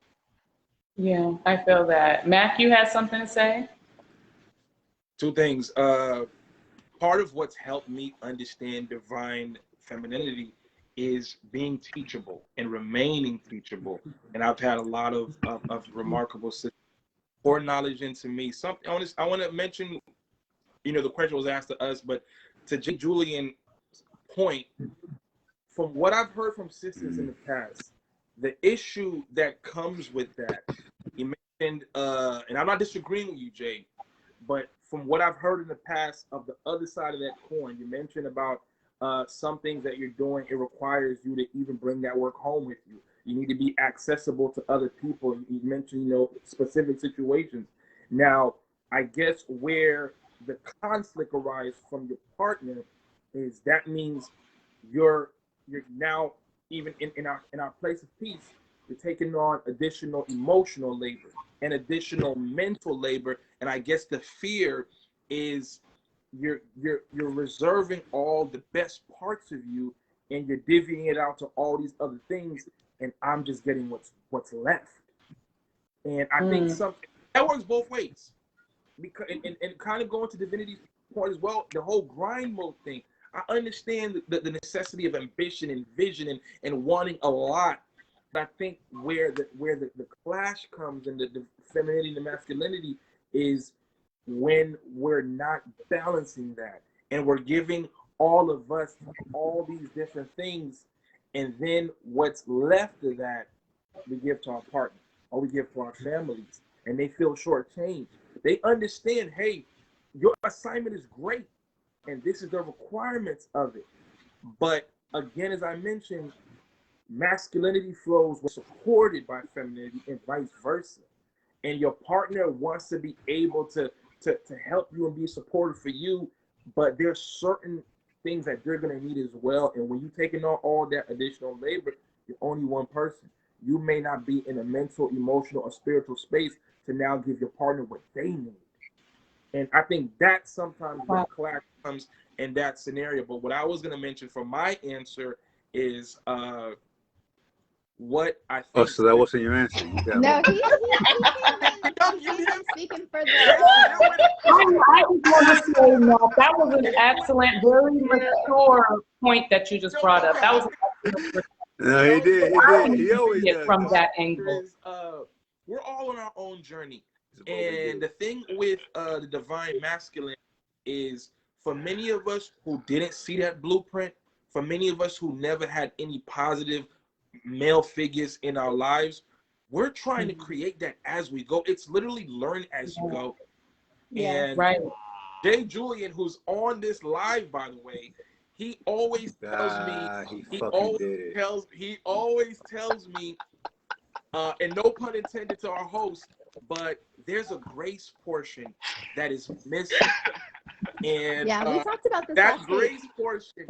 Yeah, I feel that. Mac, you had something to say? Two things. Part of what's helped me understand divine femininity is being teachable and remaining teachable. And I've had a lot of remarkable sisters pour knowledge into me. Something I want to mention, you know, the question was asked to us, but to Julian's point, from what I've heard from sisters in the past, the issue that comes with that, you mentioned, and I'm not disagreeing with you, Jay, but from what I've heard in the past of the other side of that coin, you mentioned about some things that you're doing, it requires you to even bring that work home with you. You need to be accessible to other people. You mentioned, you know, specific situations. Now, I guess where the conflict arises from your partner is that means you're now, even in our place of peace, you're taking on additional emotional labor and additional mental labor. And I guess the fear is you're reserving all the best parts of you, and you're divvying it out to all these other things, and I'm just getting what's left. And I think something that works both ways, because and kind of going to Divinity's point as well, the whole grind mode thing. I understand the necessity of ambition and vision and wanting a lot. But I think where the clash comes in the femininity and the masculinity is when we're not balancing that, and we're giving all of us all these different things, and then what's left of that we give to our partner or we give to our families, and they feel shortchanged. They understand, hey, your assignment is great, and this is the requirements of it. But again, as I mentioned, masculinity flows were supported by femininity and vice versa. And your partner wants to be able to help you and be supportive for you, but there's certain things that they're going to need as well. And when you're taking on all that additional labor, you're only one person. You may not be in a mental, emotional, or spiritual space to now give your partner what they need. And I think that's sometimes where clash comes in that scenario. But what I was going to mention for my answer is what I think. Oh, so that wasn't your answer. No, he speaking for the. I just want to say, no, that was an excellent, very mature point that you just brought up. That was an excellent. No, he did. He always does. From that angle. We're all on our own journey. And the thing with the divine masculine is, for many of us who didn't see that blueprint, for many of us who never had any positive male figures in our lives, we're trying to create that as we go. It's literally learn as you go. Yeah, and right. Jay Julian, who's on this live, by the way, he always tells me, he always tells me, and no pun intended to our host, but there's a grace portion that is missing. And yeah, we talked about this that last grace week. portion,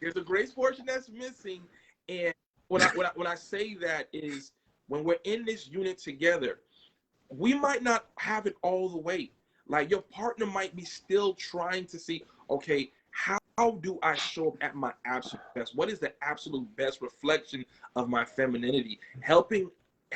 there's a grace portion that's missing. And when I say that is when we're in this unit together, we might not have it all the way. Like your partner might be still trying to see, okay, how do I show up at my absolute best? What is the absolute best reflection of my femininity? Helping,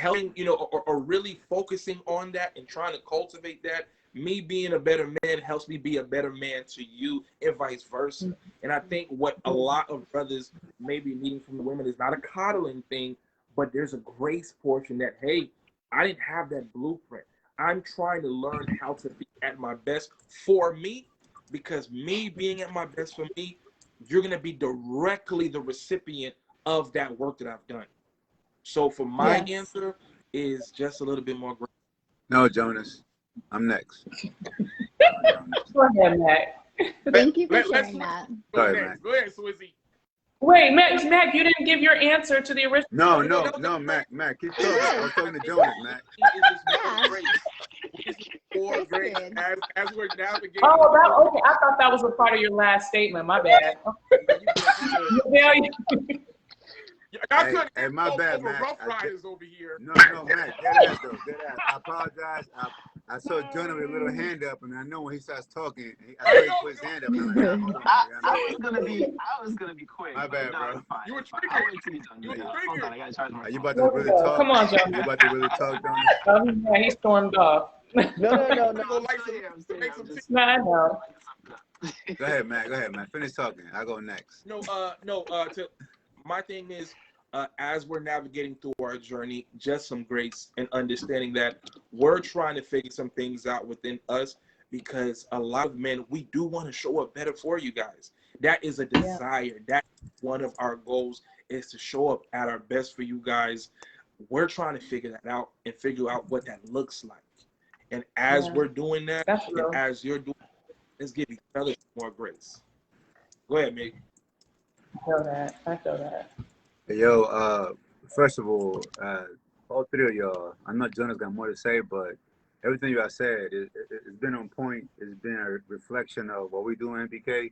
or really focusing on that and trying to cultivate that. Me being a better man helps me be a better man to you, and vice versa. And I think what a lot of brothers may be needing from the women is not a coddling thing, but there's a grace portion that, hey, I didn't have that blueprint. I'm trying to learn how to be at my best for me, because me being at my best for me, you're going to be directly the recipient of that work that I've done. So for my answer is just a little bit more grace. No, Jonas. I'm next. Go ahead, Mac. Thank you for sharing that. Go ahead, Swizzy. Wait, Mac, you didn't give your answer to the original. No, Mac, keep talking. I was talking to Jonas, Mac. More grace as we're navigating. Oh, okay. I thought that was a part of your last statement. My bad. Hey, my bad, Mac. Rough Riders over here. No, Mac. Deadass though. Deadass. I apologize. I saw Jonah with a little hand up, and I know when he starts talking, I saw he put his hand up. I was gonna be quick. My bad, bro. You were triggered. Hold on, I gotta charge my phone. Are you about to really talk? Come on, Jonah. You about to really talk, Jonah? Yeah, he stormed off. No. No, I know. Go ahead, man. Finish talking. I'll go next. My thing is, as we're navigating through our journey, just some grace and understanding that we're trying to figure some things out within us, because a lot of men, we do want to show up better for you guys. That is a desire. That's one of our goals, is to show up at our best for you guys. We're trying to figure that out and figure out what that looks like. And as we're doing that, and as you're doing it, let's give each other more grace. Go ahead, Mick. I feel that. Hey, yo, first of all three of y'all, I know Jonah's got more to say, but everything you guys said, it's been on point. It's been a reflection of what we do in MPK.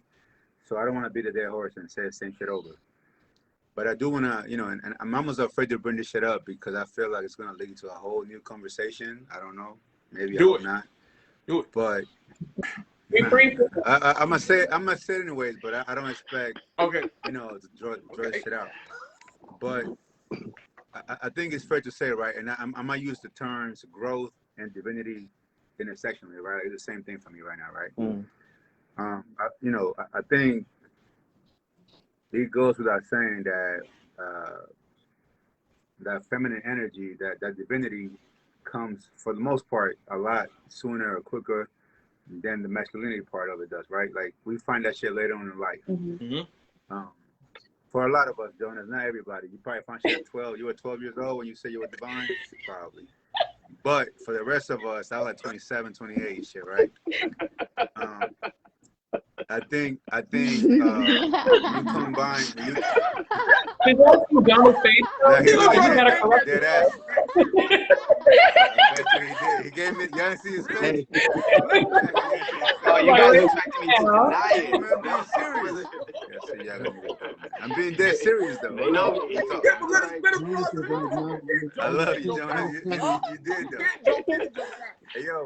So I don't want to beat a dead horse and say the same shit over. But I do want to, and I'm almost afraid to bring this shit up because I feel like it's going to lead to a whole new conversation. I don't know. Maybe I hope not. Do it. But I'm gonna say it anyways, but I don't expect to draw this shit out. But I think it's fair to say, right? And I might use the terms growth and divinity intersectionally, right? It's the same thing for me right now, right? I think it goes without saying that that feminine energy, that divinity, comes for the most part a lot sooner or quicker than the masculinity part of it does, right? Like we find that shit later on in life. For a lot of us, Jonas, not everybody. You probably found shit at 12. You were 12 years old when you said you were divine, probably. But for the rest of us, I was like 27, 28, shit, right? I think you combine. Did that see Donald's face? Dead ass. I bet you he did. He gave me. Y'all see his face? Oh, you guys expect me to deny it? I'm being serious. I'm being dead serious though. They know me. I love you, Jonas. You did though. Hey, yo.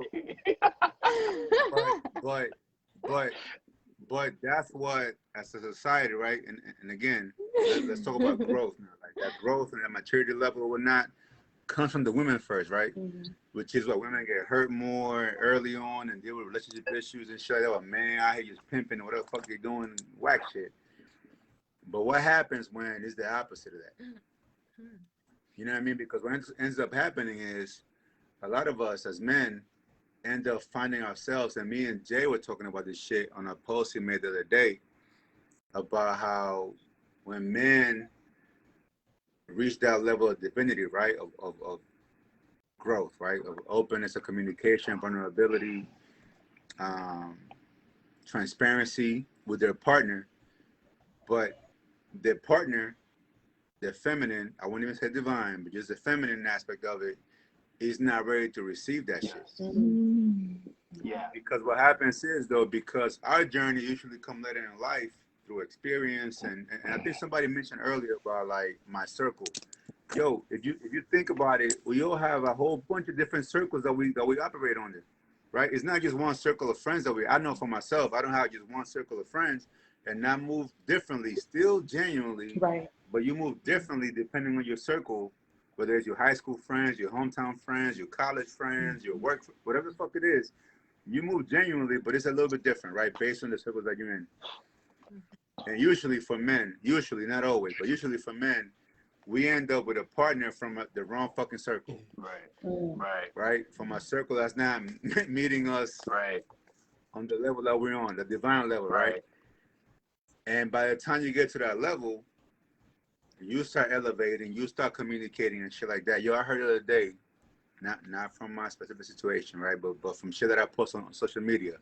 But that's what, as a society, right? And again, let's talk about growth now. Like that growth and that maturity level or whatnot comes from the women first, right? Which is what women get hurt more early on and deal with relationship issues and shit. Oh man, I hate just pimping or whatever the fuck they're doing, whack shit. But what happens when it's the opposite of that? You know what I mean? Because what ends up happening is a lot of us as men end up finding ourselves, and me and Jay were talking about this shit on a post he made the other day about how when men reach that level of divinity, right, of growth, right, of openness, of communication, vulnerability, transparency, with their partner, but their partner, the feminine, I wouldn't even say divine, but just the feminine aspect of it, is not ready to receive that shit. Yeah. Because what happens is, though, because our journey usually come later in life through experience, and I think somebody mentioned earlier about like my circle. Yo, if you think about it, we all have a whole bunch of different circles that we operate under, right? It's not just one circle of friends that I know for myself, I don't have just one circle of friends, and I move differently, still genuinely, Right. but you move differently depending on your circle, whether it's your high school friends, your hometown friends, your college friends, your work, whatever the fuck it is. You move genuinely, but it's a little bit different, right? Based on the circles that you're in. And usually for men, not always, but usually for men, we end up with a partner from the wrong fucking circle. Right? From a circle that's not meeting us on the level that we're on, the divine level, right? And by the time you get to that level, you start elevating, you start communicating and shit like that. Yo, I heard the other day, not from my specific situation, right? But from shit that I post on social media.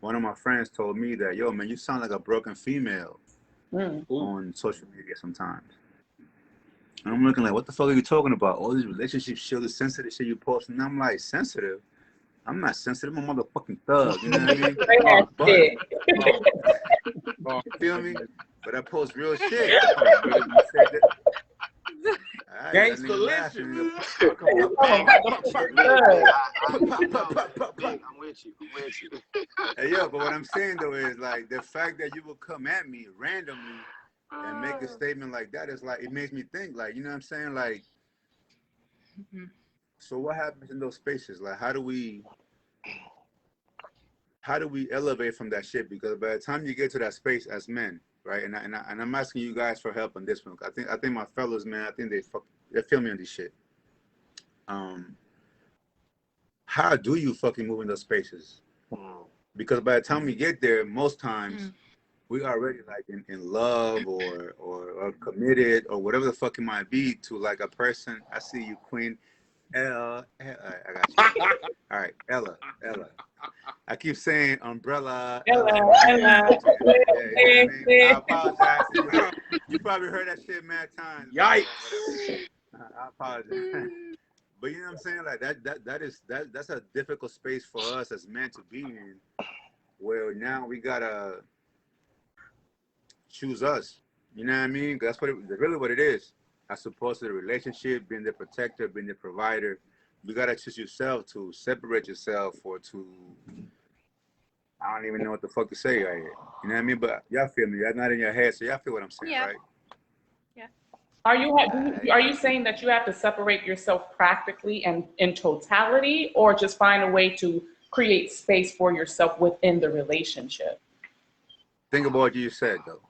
One of my friends told me that, yo, man, you sound like a broken female on social media sometimes. And I'm looking like, what the fuck are you talking about? All these relationships shit, the sensitive shit you post. And I'm like, sensitive? I'm not sensitive. I'm a motherfucking thug. You know what I mean? Feel me? But I post real shit. Gangsta listen. I'm with you. Hey, yo, but what I'm saying though is like the fact that you will come at me randomly and make a statement like that is like, it makes me think, like, you know what I'm saying? Like, so what happens in those spaces? Like, how do we elevate from that shit? Because by the time you get to that space as men, right? And I'm asking you guys for help on this one. I think my fellows, man, I think they feel me on this shit. How do you fucking move in those spaces? Because by the time we get there, most times we already like in love or committed or whatever the fuck it might be to like a person. I see you, Queen. I got you. All right, Ella. I keep saying umbrella. Ella. Yeah, I apologize. You probably heard that shit mad times. Yikes. I apologize. But you know what I'm saying? Like that's a difficult space for us as men to be in, where now we gotta choose us. You know what I mean? That's really what it is. As opposed to the relationship, being the protector, being the provider. You gotta choose yourself to separate yourself or to, I don't even know what the fuck to say right here. You know what I mean? But y'all feel me. That's not in your head, so y'all feel what I'm saying, right? Are you saying that you have to separate yourself practically and in totality, or just find a way to create space for yourself within the relationship? Think about what you said, though.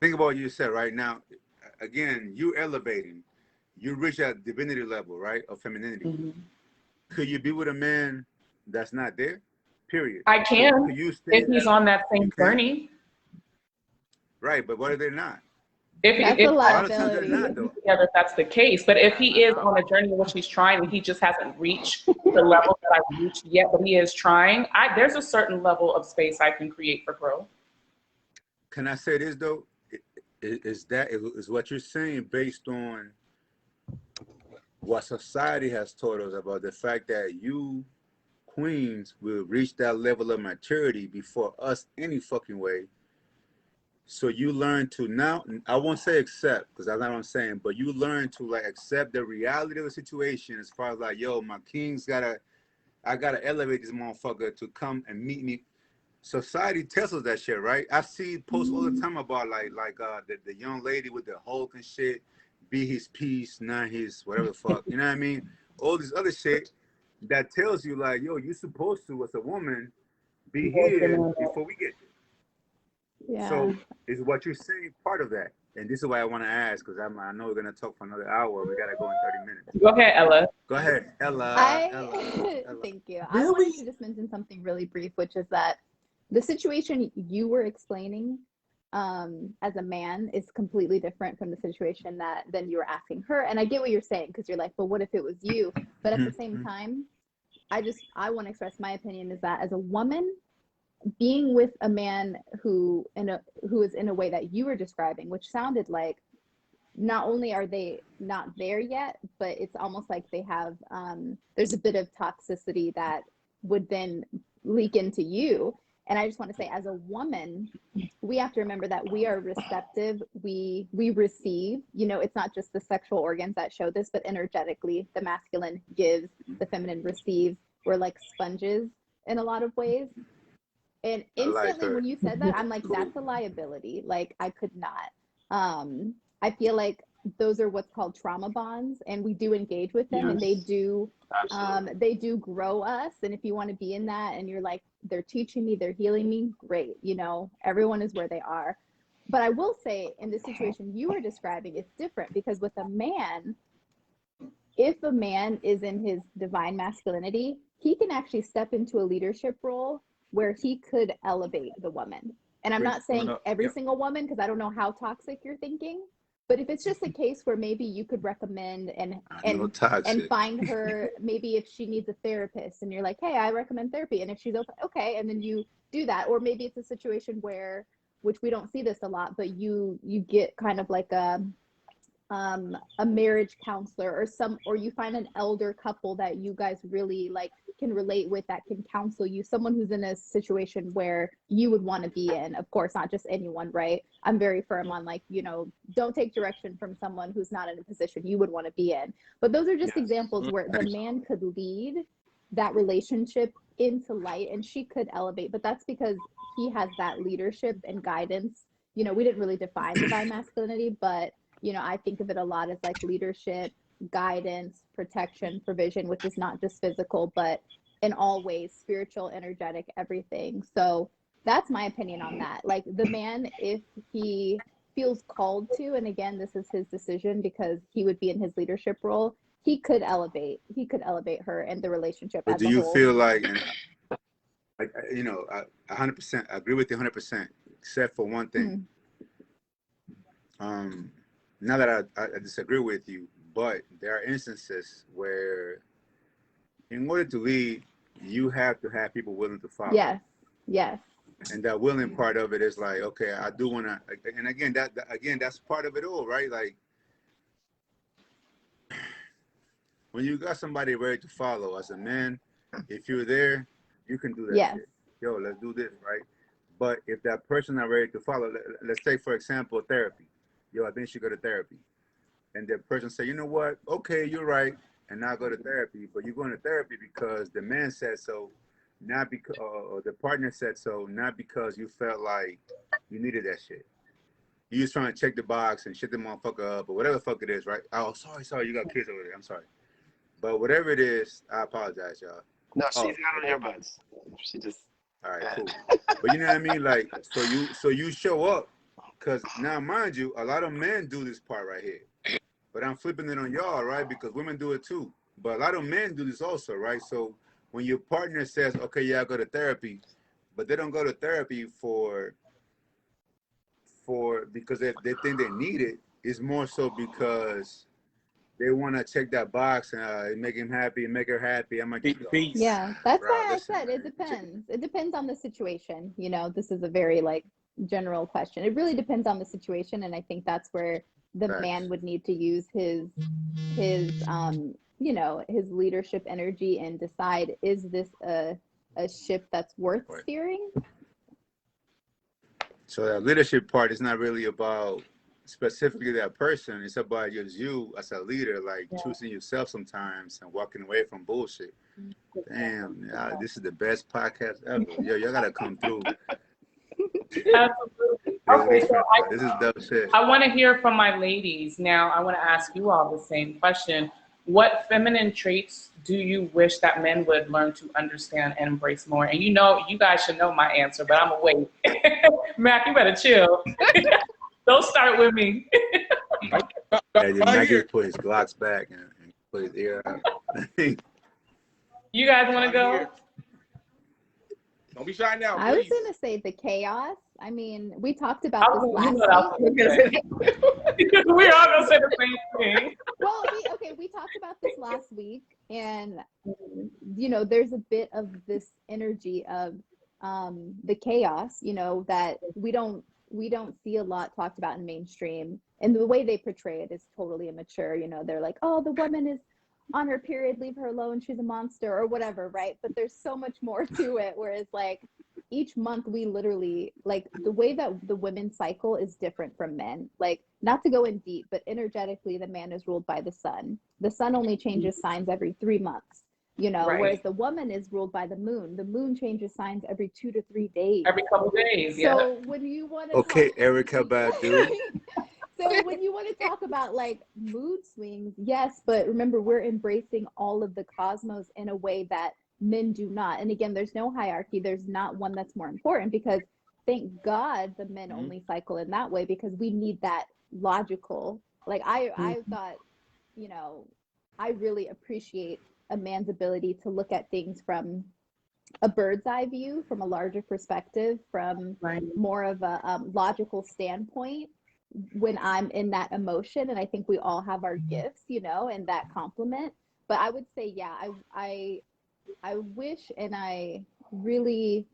Think about what you said right now. Again, you elevating. You reach that divinity level, right, of femininity. Could you be with a man that's not there? Period. I can, Could you stay if he's on that same journey. Right, but what if they're not? That's a liability. Together, if that's the case. But if he is on a journey in which he's trying and he just hasn't reached the level that I've reached yet, but he is trying, there's a certain level of space I can create for growth. Can I say this though? Is what you're saying based on what society has taught us about the fact that you queens will reach that level of maturity before us any fucking way? So you learn to now, I won't say accept, because that's not what I'm saying, but you learn to like accept the reality of the situation as far as like, yo, my king's I gotta elevate this motherfucker to come and meet me. Society tells us that shit, right? I see posts all the time about the young lady with the Hulk and shit, be his piece, not his whatever the fuck, you know what I mean? All this other shit that tells you like, yo, you're supposed to, as a woman, be here before we get there. Yeah. So is what you're saying part of that? And this is why I want to ask, because I know we're gonna talk for another hour. We gotta go in 30 minutes. Go ahead, Ella. Go ahead, Ella. Thank you. I wanted to just mention something really brief, which is that the situation you were explaining as a man is completely different from the situation then you were asking her. And I get what you're saying, because you're like, but what if it was you? But at the same time, I want to express my opinion is that as a woman, being with a man who is in a way that you were describing, which sounded like not only are they not there yet, but it's almost like they have there's a bit of toxicity that would then leak into you. And I just want to say, as a woman, we have to remember that we are receptive. We receive, it's not just the sexual organs that show this, but energetically, the masculine gives, the feminine receives. We're like sponges in a lot of ways. And instantly when you said that, I'm like, that's a liability. Like, I could not. I feel like those are what's called trauma bonds, and we do engage with them, and they do grow us. And if you want to be in that and you're like, they're teaching me, they're healing me, great. Everyone is where they are. But I will say, in the situation you were describing, it's different, because with a man, if a man is in his divine masculinity, he can actually step into a leadership role where he could elevate the woman. And I'm not saying every single woman, because I don't know how toxic you're thinking, but if it's just a case where maybe you could recommend and find her, maybe if she needs a therapist, and you're like, hey, I recommend therapy, and if she's okay, and then you do that. Or maybe it's a situation where, which we don't see this a lot, but you get kind of like a marriage counselor, or you find an elder couple that you guys really like can relate with, that can counsel you, someone who's in a situation where you would want to be in. Of course, not just anyone, right? I'm very firm on, like, don't take direction from someone who's not in a position you would want to be in. But those are just examples where the man could lead that relationship into light, and she could elevate, but that's because he has that leadership and guidance. We didn't really define divine masculinity, but I think of it a lot as like leadership, guidance, protection, provision, which is not just physical, but in all ways, spiritual, energetic, everything. So that's my opinion on that. Like, the man, if he feels called to, and again, this is his decision because he would be in his leadership role, he could elevate her and the relationship as a whole. Do you feel like, I 100% agree with you 100%, except for one thing. Not that I disagree with you, but there are instances where in order to lead, you have to have people willing to follow. Yes. And that willing part of it is like, okay, I do want to, and again, that's part of it all, right? Like, when you got somebody ready to follow as a man, if you're there, you can do that shit. Yo, let's do this, right? But if that person not ready to follow, let's say, for example, therapy. Yo, I think you should go to therapy. And the person say, you know what? Okay, you're right. And now go to therapy. But you're going to therapy because the man said so, not because, or the partner said so, not because you felt like you needed that shit. You just trying to check the box and shit the motherfucker up, or whatever the fuck it is, right? Oh, sorry, you got kids over there. I'm sorry. But whatever it is, I apologize, y'all. No, she's got on earbuds. She just. All right, cool. But you know what I mean? Like, so you show up, because now, mind you, a lot of men do this part right here. But I'm flipping it on y'all, right? Because women do it too. But a lot of men do this also, right? So when your partner says, okay, yeah, I go to therapy, but they don't go to therapy because they think they need it. It's more so because they want to check that box and make him happy and make her happy. I'm like, yeah, that's why I said it depends. It depends on the situation. This is a very like general question. It really depends on the situation, and I think that's where the man would need to use his leadership energy and decide, is this a ship that's worth steering? So that leadership part is not really about specifically that person. It's about you as a leader, like choosing yourself sometimes and walking away from bullshit. Damn, this is the best podcast ever. Yo, y'all gotta come through. Absolutely. Okay, so this is dope shit. I want to hear from my ladies now. I want to ask you all the same question. What feminine traits do you wish that men would learn to understand and embrace more? And you guys should know my answer, but I'm gonna wait. Mac, you better chill. Don't start with me. Mac just put his Glocks back and put his ear out. You guys want to go? Don't be shy now, please. I was gonna say the chaos. I mean, we talked about this last week. We're all gonna say the same thing. Well, we talked about this last week, and there's a bit of this energy of the chaos, you know, that we don't see a lot talked about in mainstream. And the way they portray it is totally immature. You know, they're like, oh, the woman is on her period, leave her alone, she's a monster or whatever, right? But there's so much more to it, whereas like each month we literally, like, the way that the women's cycle is different from men. Like, not to go in deep, but energetically the man is ruled by the sun. The sun only changes signs every 3 months, you know, Right. whereas the woman is ruled by the moon. The moon changes signs every 2 to 3 days. Every couple days, yeah. So when you want to Okay, Erica Badu. So when you want to talk about like mood swings, yes, but remember, we're embracing all of the cosmos in a way that men do not. And again, there's no hierarchy. There's not one that's more important, because thank God the men only cycle in that way, because we need that logical. Like I thought, you know, I really appreciate a man's ability to look at things from a bird's eye view, from a larger perspective, from more of a logical standpoint when I'm in that emotion. And I think we all have our gifts, you know, and that compliment. But I would say, yeah, I wish, and I really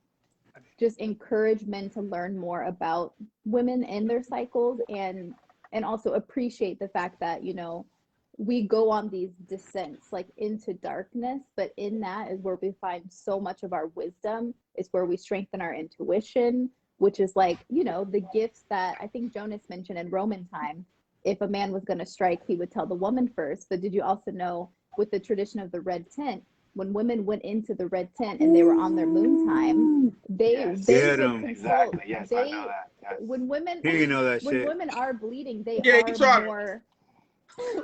just encourage men to learn more about women and their cycles, and also appreciate the fact that, you know, we go on these descents like into darkness, but in that is where we find so much of our wisdom. It's where we strengthen our intuition, which is like, you know, the gifts that I think Jonas mentioned in Roman time. If a man was going to strike, he would tell the woman first. But did you also know, with the tradition of the red tent, when women went into the red tent and they were on their moon time, they would consult. Exactly. Yes, I know that. Yes. When women, You know that when shit. women are bleeding, they Yeah, are more.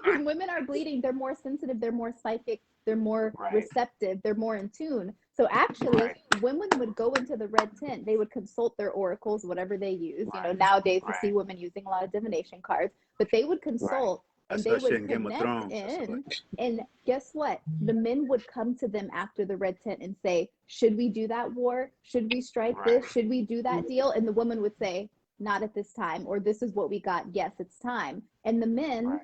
When women are bleeding, they're more sensitive, they're more psychic, they're more receptive, they're more in tune. So actually, women would go into the red tent, they would consult their oracles, whatever they use. You know, nowadays we see women using a lot of divination cards, but they would consult and they would connect in. And guess what? The men would come to them after the red tent and say, should we do that war? Should we strike this? Should we do that deal? And the woman would say, not at this time, or this is what we got. Yes, it's time. And the men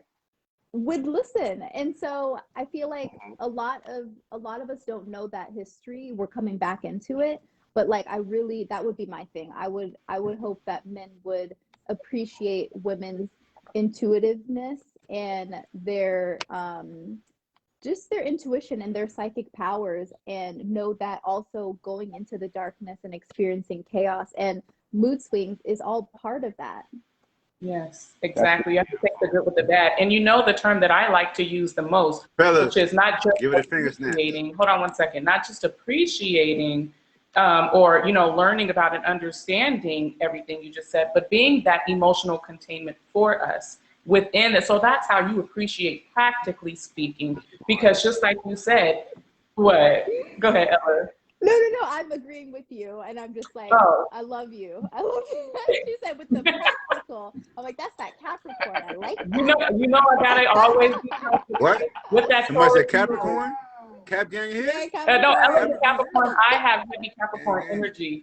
would listen. And so I feel like a lot of us don't know that history. We're coming back into it, but like that would be my thing. I would hope that men would appreciate women's intuitiveness and their just their intuition and their psychic powers, and know that also going into the darkness and experiencing chaos and mood swings is all part of that. Yes, exactly. You have to take the good with the bad. And you know the term that I like to use the most, Fellas, which is not just give it a finger snap. hold on one second, not just appreciating or, you know, learning about and understanding everything you just said, but being that emotional containment for us within it. So that's how you appreciate, practically speaking, because just like you said, what? Go ahead, Ella. No, I'm agreeing with you, and I'm just like, I love you. She said with the practical. I'm like, that's that Capricorn. I like that. You know, I gotta always be what? With that. Somebody said Capricorn? Cap gang here? No, Ella's Capricorn. I have heavy Capricorn energy.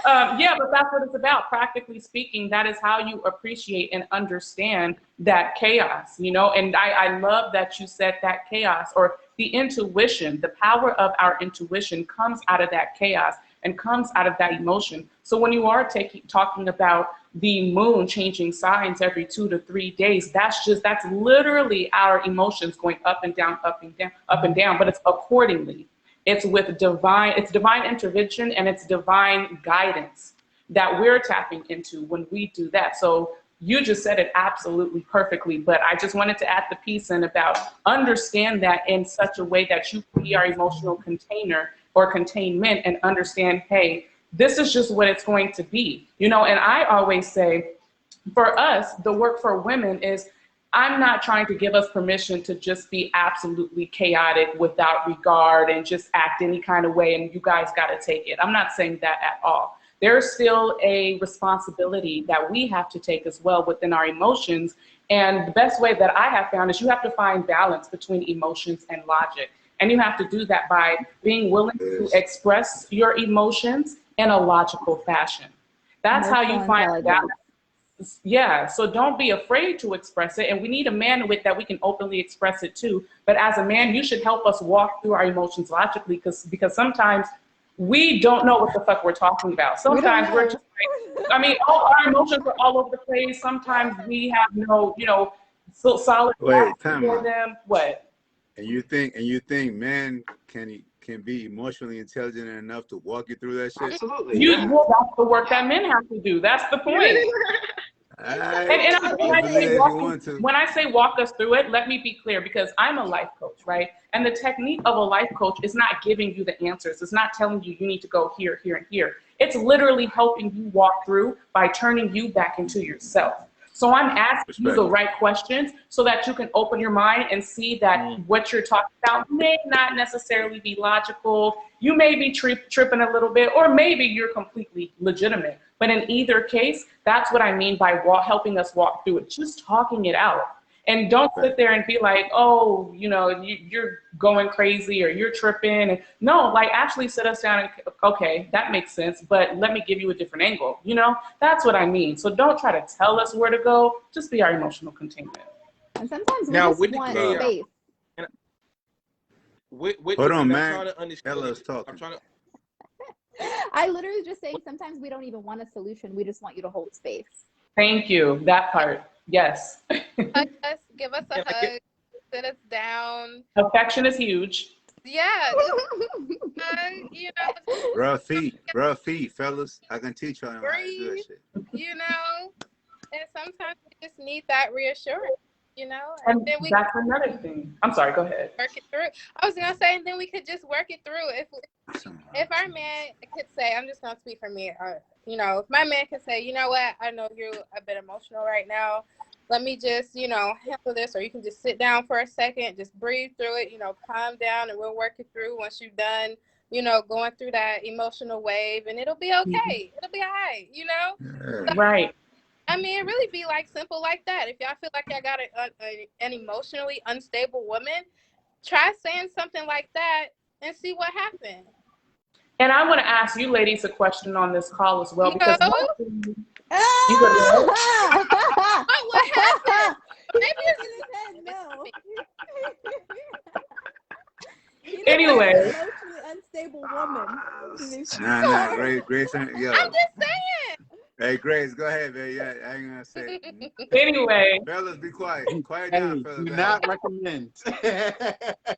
Yeah, but that's what it's about. Practically speaking, that is how you appreciate and understand that chaos, you know? And I love that you said that chaos, or the intuition, the power of our intuition comes out of that chaos and comes out of that emotion. So when you are talking about the moon changing signs every 2 to 3 days, that's literally our emotions going up and down, up and down, up and down, but it's accordingly. It's with divine intervention, and it's divine guidance that we're tapping into when we do that. So you just said it absolutely perfectly, but I just wanted to add the piece in about understand that in such a way that you can be our emotional container or containment, and understand, hey, this is just what it's going to be, you know. And I always say, for us, the work for women is, I'm not trying to give us permission to just be absolutely chaotic without regard and just act any kind of way and you guys got to take it. I'm not saying that at all. There's still a responsibility that we have to take as well within our emotions. And the best way that I have found is you have to find balance between emotions and logic. And you have to do that by being willing to express your emotions in a logical fashion. That's how you find balance. Yeah, so don't be afraid to express it. And we need a man with that we can openly express it too. But as a man, you should help us walk through our emotions logically, because sometimes we don't know what the fuck we're talking about. Sometimes we're just like, I mean, all our emotions are all over the place. Sometimes we have no, so solid time for out. them. What? And you think men can be emotionally intelligent enough to walk you through that shit? Absolutely. Well, that's the work that men have to do. That's the point. When I say walk us through it, let me be clear, because I'm a life coach, right? And the technique of a life coach is not giving you the answers. It's not telling you need to go here, here, and here. It's literally helping you walk through by turning you back into yourself. So I'm asking you the right questions so that you can open your mind and see that what you're talking about may not necessarily be logical. You may be tripping a little bit, or maybe you're completely legitimate. But in either case, that's what I mean by helping us walk through it, just talking it out. And don't sit there and be like, oh, you're going crazy or you're tripping. And no, like actually sit us down and, okay, that makes sense, but let me give you a different angle. That's what I mean. So don't try to tell us where to go. Just be our emotional containment. And sometimes we just want space. Hold on, man. Ella's talking. I literally just saying sometimes we don't even want a solution. We just want you to hold space. Thank you. That part. Yes. Give us a hug. Sit us down. Affection is huge. Yeah. Rough feet, fellas. I can teach y'all how to do that shit. And sometimes we just need that reassurance. And then that's another thing. I'm sorry, go ahead. Work it through. I was gonna say, and then we could just work it through. If our man could say, I'm just gonna speak for me, if my man could say, you know what, I know you're a bit emotional right now. Let me just, handle this, or you can just sit down for a second, just breathe through it, calm down, and we'll work it through once you're done, going through that emotional wave, and it'll be okay. It'll be all right, Right. I mean, it really be like simple like that. If y'all feel like y'all got an emotionally unstable woman, try saying something like that and see what happens. And I want to ask you ladies a question on this call as well, because what happened? Maybe no. Anyway, emotionally unstable woman. Nah, Grace, yo. I'm just saying. Hey, Grace, go ahead, man. Yeah, I ain't gonna say it. Anyway. Fellas, be quiet. Quiet down, fellas. Do not recommend.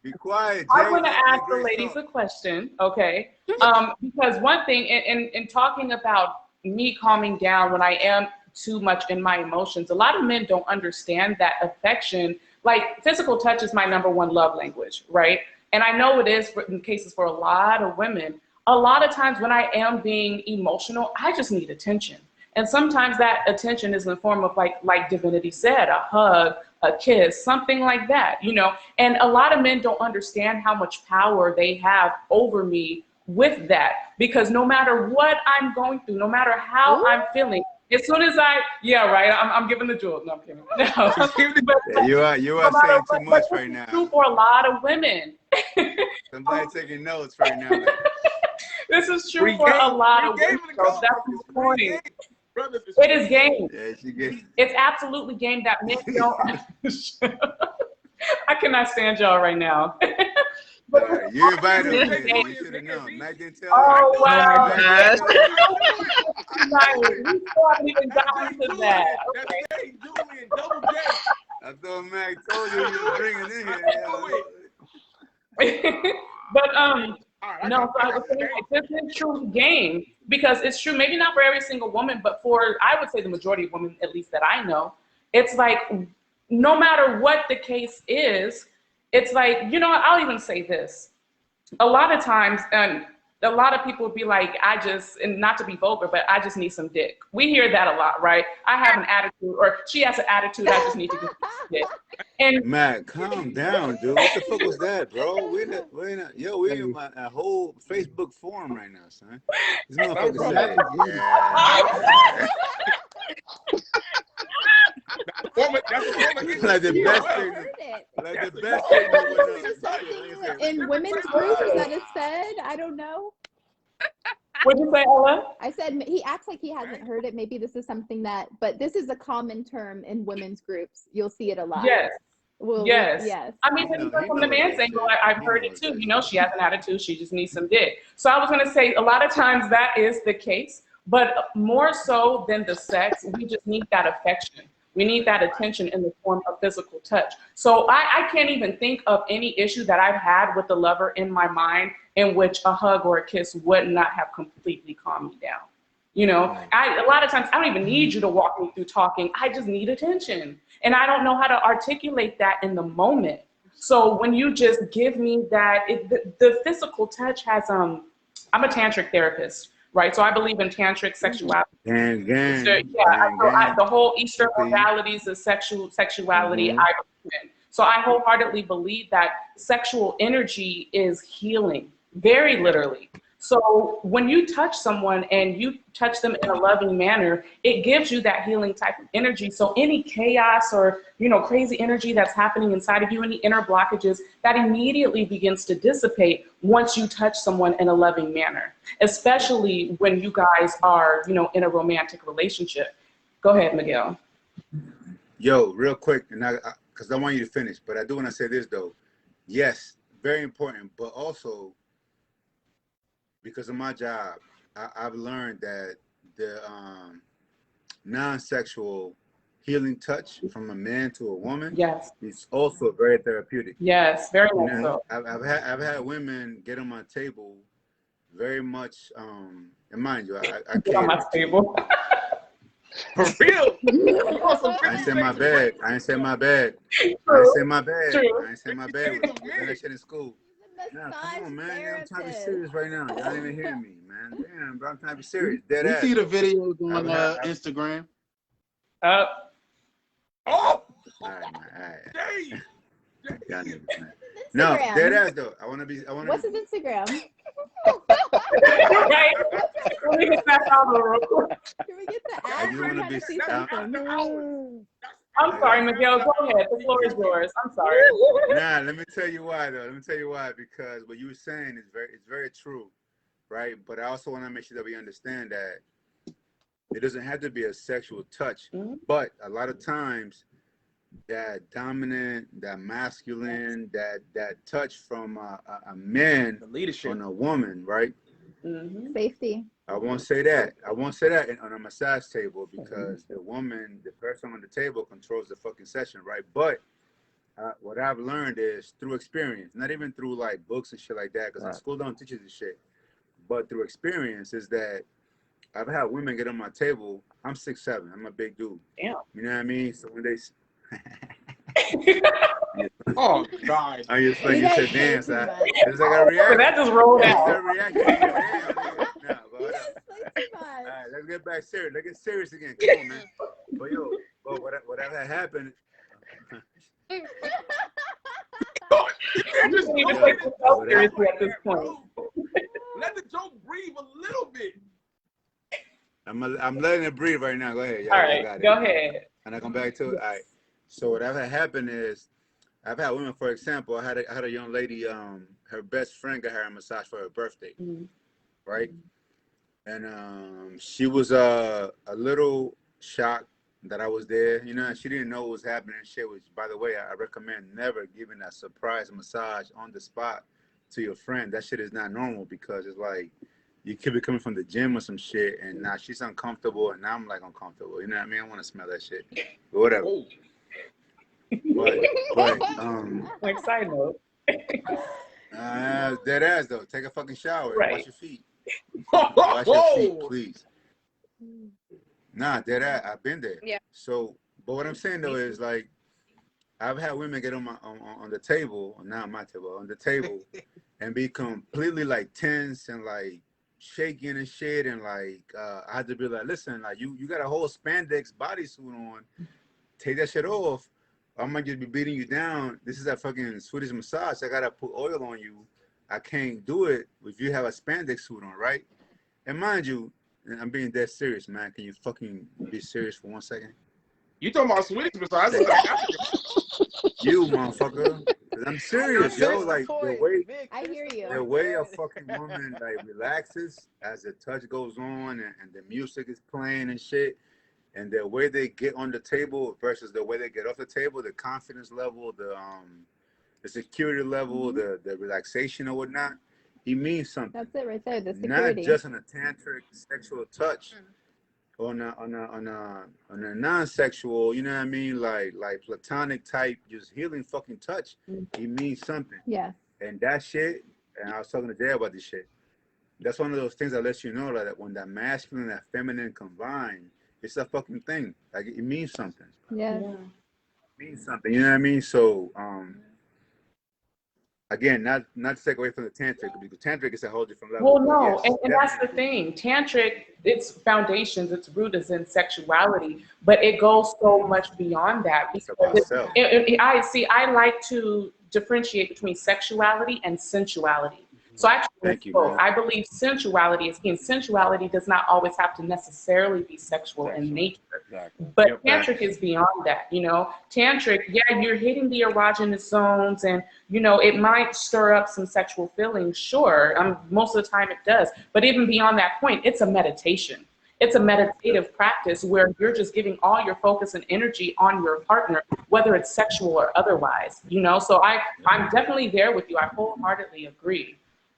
Be quiet. I want to ask the ladies a question, okay? Because one thing, in talking about me calming down when I am too much in my emotions, a lot of men don't understand that affection, like physical touch is my number one love language, right? And I know it is in cases for a lot of women. A lot of times when I am being emotional, I just need attention. And sometimes that attention is in the form of like Divinity said, a hug, a kiss, something like that, And a lot of men don't understand how much power they have over me with that, because no matter what I'm going through, no matter how I'm feeling, as soon as I'm giving the jewels. No, I'm kidding. No. You are saying too much right now. It's true for a lot of women. Somebody taking notes right now. This is true for a lot of women. So that's the point. It is game. Yeah, it's absolutely game that men don't. I cannot stand y'all right now. You invited him. You should have known. Mac didn't tell Oh, wow. gosh. We still haven't even gotten to that. Okay. Julian, double J. I thought Mac told you he was bringing in here. But no, so I was saying this is true game, because it's true, maybe not for every single woman, but for, I would say, the majority of women, at least that I know. It's like, no matter what the case is, it's like, I'll even say this. A lot of times, a lot of people would be like, and not to be vulgar, but I just need some dick. We hear that a lot, right? I have an attitude, or she has an attitude, I just need to get some dick. And Matt, calm down, dude. What the fuck was that, bro? We're in a whole Facebook forum right now, son. This motherfucker said, yeah. Like the best thing. Like the best thing. In women's groups that is said, I don't know. What'd you say, Ella? I said he acts like he hasn't heard it. Maybe this is something but this is a common term in women's groups. You'll see it a lot. Yes. Well, Yes. yes. I mean, He know, even he from know the man's that angle, shit. I've He heard it knows too. that You know, shit. she has an attitude. She just needs some dick. So I was going to say, a lot of times that is the case, but more so than the sex, we just need that affection. We need that attention in the form of physical touch. So I can't even think of any issue that I've had with the lover in my mind in which a hug or a kiss would not have completely calmed me down. You know, a lot of times I don't even need you to walk me through talking. I just need attention. And I don't know how to articulate that in the moment. So when you just give me that, the physical touch has, I'm a tantric therapist, right? So I believe in tantric sexuality. Gang, Easter, gang, yeah, gang, gang. the whole Eastern See? modalities of sexuality, Mhm. I believe in. So I wholeheartedly believe that sexual energy is healing, very literally. So when you touch someone and you touch them in a loving manner, it gives you that healing type of energy. So any chaos or, you know, crazy energy that's happening inside of you, any inner blockages, that immediately begins to dissipate once you touch someone in a loving manner, especially when you guys are, you know, in a romantic relationship. Go ahead, Miguel. Yo, real quick, and because I want you to finish, but I do want to say this though. Yes, very important, but also because of my job, I've learned that the non-sexual healing touch from a man to a woman Yes, is also very therapeutic. yes, very You much know, so. I've had women get on my table very much, and mind you, I Get on my cater to. table. For real? I ain't say my bad. I ain't say my bad. I ain't True, say my bad. true. I ain't say my bad. We learned that shit in school. Nah, come on, man. I'm trying to be serious right now. Y'all ain't even hearing me, man. Damn, bro, I'm trying to be serious. Dead We ass. see the videos I've on had, Instagram. Oh, all right, man. All right. dang. Y'all niggas, man. No, dead ass though. I wanna What's his Instagram? Right? Let me get that follow real quick. Can we get the I ad? just I'm wanna trying be to see That's something. after hours. I'm sorry, Miguel. Go ahead. The floor is yours. I'm sorry. Nah, let me tell you why though. Let me tell you why, because what you were saying is very true, right? But I also want to make sure that we understand that it doesn't have to be a sexual touch, but a lot of times that dominant, that masculine, that touch from a man The leadership. on a woman, right? Safety. I won't say that. I won't say that on a massage table because the woman, the person on the table controls the fucking session, right? But what I've learned is through experience, not even through like books and shit like that, because Right. school don't teach you this shit, but through experience is that I've had women get on my table. I'm 6'7". I'm a big dude. Damn. You know what I mean? So when they Oh, God. I just like You you guys said, play damn, too son. much. It's like a reaction. That just rolled It's out. a reaction. Damn, nigga. Nah, but You hold guys up. play too All much. right, let's get back serious. Let's get serious again. Come on, man. But yo, but whatever had happened. You can't just You go can't in take and yourself go seriously like at this that, point. bro. Let the joke breathe a little bit. I'm letting it breathe right now. Go ahead. All Y'all right, got it. go ahead. And I come back to it. All right. So whatever had happened is I've had women, for example, I had a young lady, her best friend got her a massage for her birthday, right? And she was a little shocked that I was there. You know, she didn't know what was happening and shit. Which, by the way, I recommend never giving a surprise massage on the spot to your friend. That shit is not normal because it's like you could be coming from the gym or some shit, and now she's uncomfortable, and now I'm like uncomfortable. You know what I mean? I want to smell that shit, but whatever. Oh. But Like side note. dead ass though. Take a fucking shower and Right. wash your feet. Wash your feet, Whoa. please. Nah, dead ass. I've been there. Yeah. So, but what I'm saying though is like, I've had women get on my on the table, not my table, on the table, and be completely like tense and like shaking and shit, and like I had to be like, listen, like you got a whole spandex bodysuit on, take that shit off. I might just be beating you down. This is a fucking Swedish massage. I gotta put oil on you. I can't do it if you have a spandex suit on, right? And mind you, and I'm being dead serious, man. Can you fucking be serious for 1 second? You talking about Swedish massage? You motherfucker. Cause I'm serious, yo. Like I hear you. the way a fucking woman like relaxes as the touch goes on and the music is playing and shit. and the way they get on the table versus the way they get off the table, the confidence level, the security level, the relaxation or whatnot, he means something. That's it right there. The Not security. just on a tantric sexual touch, on a non-sexual, you know what I mean, like platonic type, just healing fucking touch. He means something. Yeah. And that shit, and I was talking to Jay about this shit. That's one of those things that lets you know that when that masculine and that feminine combine, it's a fucking thing. Like it means something. Yeah. It means something. You know what I mean? So again, not to take away from the tantric, because tantric is a whole different level. Well, no, yes, and that's the thing. Tantric, its foundations, its root is in sexuality, but it goes so much beyond that. It's about self. I like to differentiate between sexuality and sensuality. So actually, I believe sensuality is key, and sensuality does not always have to necessarily be sexual in nature. Exactly. But tantric is beyond that, you know. Tantric, yeah, you're hitting the erogenous zones, and you know it might stir up some sexual feelings. Sure, most of the time it does. But even beyond that point, it's a meditation. It's a meditative practice where you're just giving all your focus and energy on your partner, whether it's sexual or otherwise. You know, so I'm definitely there with you. I wholeheartedly agree.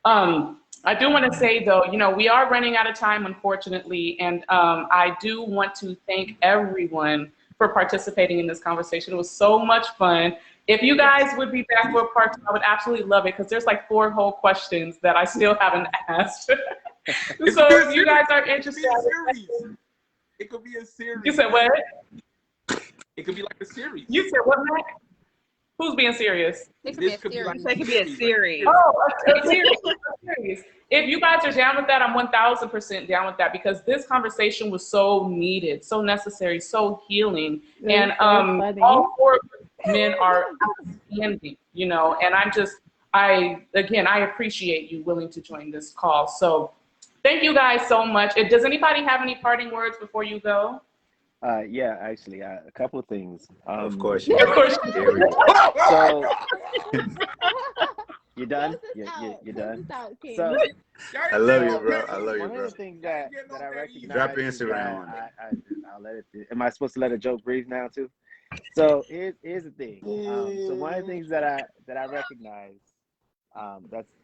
I do want to say, though, you know, we are running out of time, unfortunately, and I do want to thank everyone for participating in this conversation. It was so much fun. If you guys would be back for a part two, I would absolutely love it, because there's like 4 whole questions that I still haven't asked. So if you guys are interested, it could be a series. You said what? It could be like a series. You said what, Matt? Who's being serious? It could be a series. It could be a series. Oh, a series. If you guys are down with that, I'm 1000% down with that, because this conversation was so needed, so necessary, so healing. And all 4 men are outstanding, you know, and I appreciate you willing to join this call. So thank you guys so much. Does anybody have any parting words before you go? Yeah, actually, a couple of things. Of course. Of course. So you done? You're done. So I love you, bro. I love you, one bro. of the things that I recognize. Drop your Instagram on it. I'll let it. Am I supposed to let a joke breathe now too? So here's the thing. So one of the things that I recognize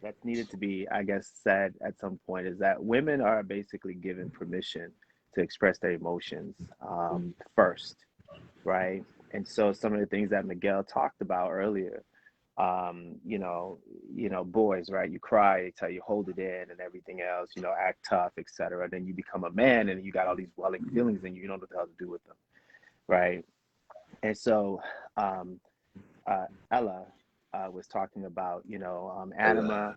that's needed to be, I guess, said at some point is that women are basically given permission to express their emotions first, right? And so some of the things that Miguel talked about earlier, you know, boys, right? You cry, they tell you hold it in and everything else, you know, act tough, etc. Then you become a man and you got all these welling feelings and you don't know what the hell to do with them, right? And so Ella was talking about, you know, anima,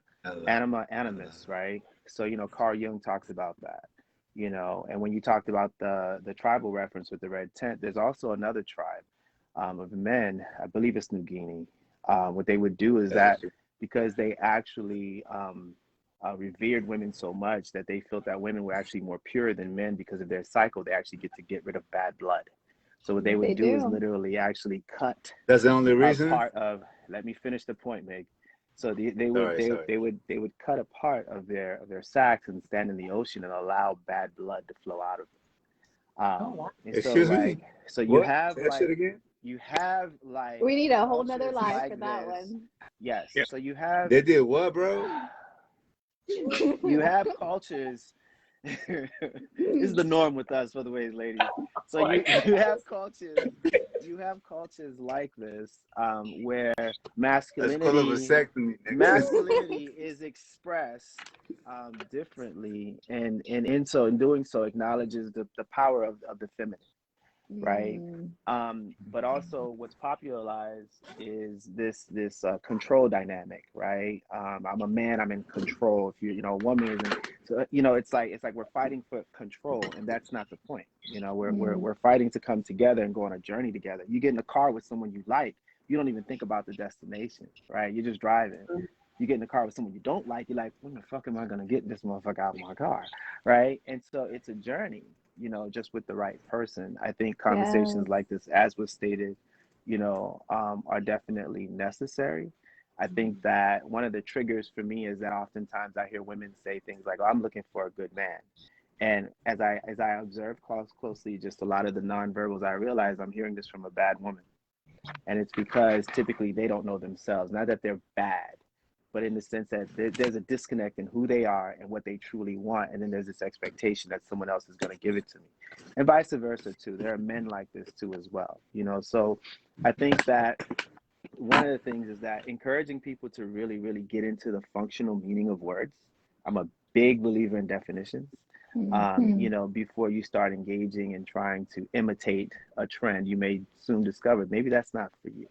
animus, right? So, you know, Carl Jung talks about that. You know, and when you talked about the tribal reference with the red tent, there's also another tribe of men, I believe it's New Guinea. What they would do is that because they actually revered women so much that they felt that women were actually more pure than men because of their cycle, they actually get rid of bad blood. So what they would do is literally actually cut. That's the only reason? Part of, let me finish the point, Meg. So they would cut a part of their sacs and stand in the ocean and allow bad blood to flow out of them. Excuse me? So you have like we need a whole nother live like for that one. Yes. Yeah. So you have. They did what, bro? You have cultures. This is the norm with us, by the way, ladies. So you have cultures like this, where masculinity is expressed differently, and in doing so acknowledges the power of the feminine. Right. But also what's popularized is this control dynamic, right? I'm a man, I'm in control. If you know, a woman isn't, so you know, it's like we're fighting for control, and that's not the point. You know, we're fighting to come together and go on a journey together. You get in a car with someone you like, you don't even think about the destination, right? You're just driving. You get in the car with someone you don't like, you're like, when the fuck am I gonna get this motherfucker out of my car, right? And so it's a journey. You know, just with the right person. I think conversations like this, as was stated, you know, are definitely necessary. I think that one of the triggers for me is that oftentimes I hear women say things like, oh, I'm looking for a good man. And as I observe closely just a lot of the nonverbals, I realize I'm hearing this from a bad woman. And it's because typically they don't know themselves. Not that they're bad, but in the sense that there's a disconnect in who they are and what they truly want. And then there's this expectation that someone else is going to give it to me. And vice versa, too. There are men like this, too, as well. You know, so I think that one of the things is that encouraging people to really, really get into the functional meaning of words. I'm a big believer in definitions. You know, before you start engaging and trying to imitate a trend, you may soon discover maybe that's not for you.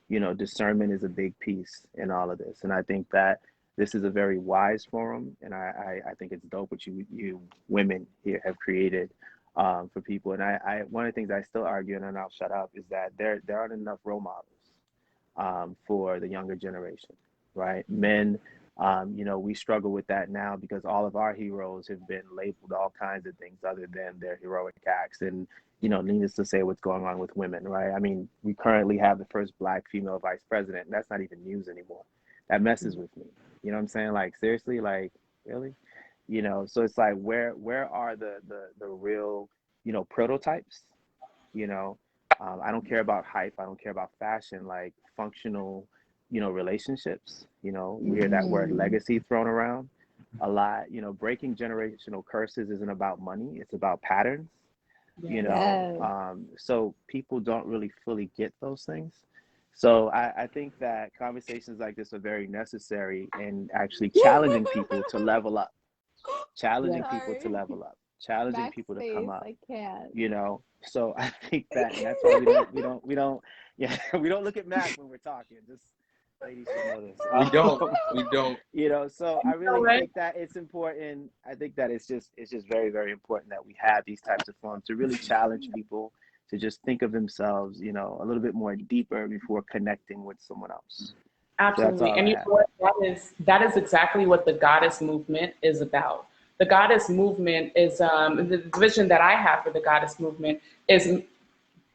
You know, discernment is a big piece in all of this. And I think that this is a very wise forum. And I think it's dope what you women here have created for people. And I one of the things I still argue, and then I'll shut up, is that there aren't enough role models for the younger generation, right? Men, you know, we struggle with that now because all of our heroes have been labeled all kinds of things other than their heroic acts. And, you know, needless to say, what's going on with women, right? I mean, we currently have the first Black female vice president, and that's not even news anymore. That messes with me. You know what I'm saying? Like, seriously, like, really? You know, so it's like, where are the real, you know, prototypes? You know, I don't care about hype. I don't care about fashion, like functional, you know, relationships. You know, we hear that word legacy thrown around a lot. You know, breaking generational curses isn't about money. It's about patterns. You know, so people don't really fully get those things. So I think that conversations like this are very necessary in actually challenging people to level up, challenging people to level up, challenging people to come up. I can't. You know, so I think that, and that's why we don't, yeah, we don't look at Mac when we're talking. Just ladies should know this. We don't. You know, so I really think that it's important. I think that it's just very, very important that we have these types of forums to really challenge people to just think of themselves, you know, a little bit more deeper before connecting with someone else. Absolutely. And you know what? That is exactly what the goddess movement is about. The goddess movement is, the vision that I have for the goddess movement is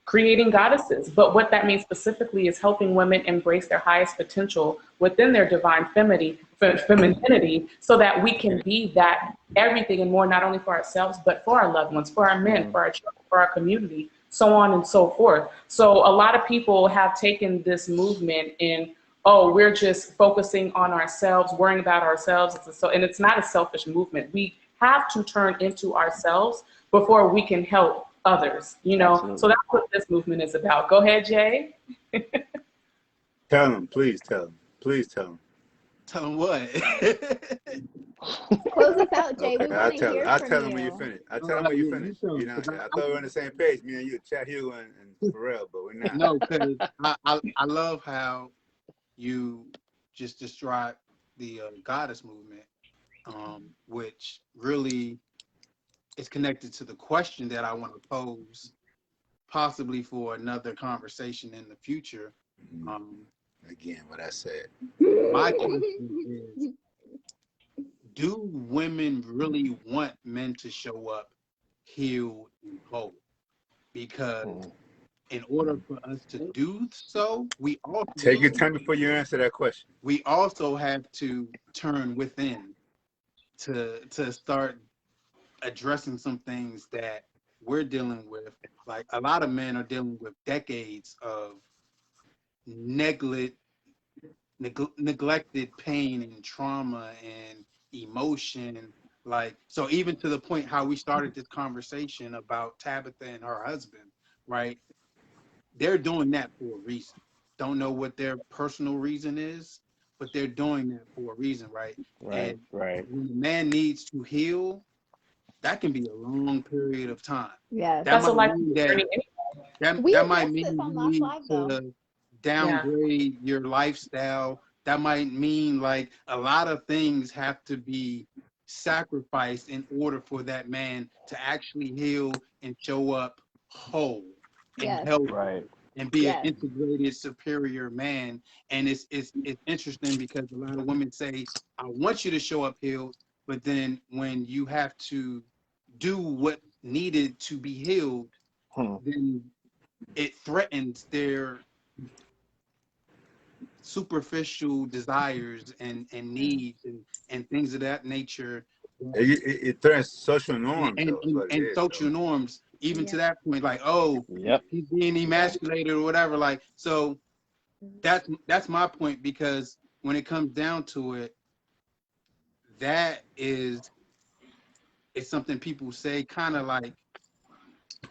creating goddesses. But what that means specifically is helping women embrace their highest potential within their divine femininity so that we can be that everything and more, not only for ourselves, but for our loved ones, for our men, for our children, for our community, so on and so forth. So a lot of people have taken this movement in, oh, we're just focusing on ourselves, worrying about ourselves. And it's not a selfish movement. We have to turn into ourselves before we can help others, you know? Absolutely. So that's what this movement is about. Go ahead, Jay. Tell them, please tell them. Please tell them. Tell them what? Close us out, Jay. Okay, We want to hear I'll from tell you. them when you finish. I'll tell them when you finish. You know, I thought we were on the same page, me and you, Chad Hugo and Pharrell, but we're not. No, because I love how you just described the goddess movement, which really is connected to the question that I want to pose, possibly for another conversation in the future. Again, what I said. My question is, do women really want men to show up healed and whole? Because in order for us to do so, we also take your time before you answer that question. We also have to turn within to start addressing some things that we're dealing with. Like a lot of men are dealing with decades of neglected pain and trauma and emotion. Like, so even to the point how we started this conversation about Tabitha and her husband, right? They're doing that for a reason. Don't know what their personal reason is, but they're doing that for a reason, right? Right. When a man needs to heal, that can be a long period of time. Yeah, that's a life journey. That might mean you need to downgrade your lifestyle. That might mean like a lot of things have to be sacrificed in order for that man to actually heal and show up whole and healthy and be an integrated superior man. And it's interesting because a lot of women say, I want you to show up healed, but then when you have to do what needed to be healed, then it threatens their superficial desires and needs and things of that nature It turns social norms, and, though, is and, what it and is, social though. norms, even to Yeah. that point, like, oh, Yep. he's being emasculated or whatever. Like, so that's my point, because when it comes down to it, that is, it's something people say kind of like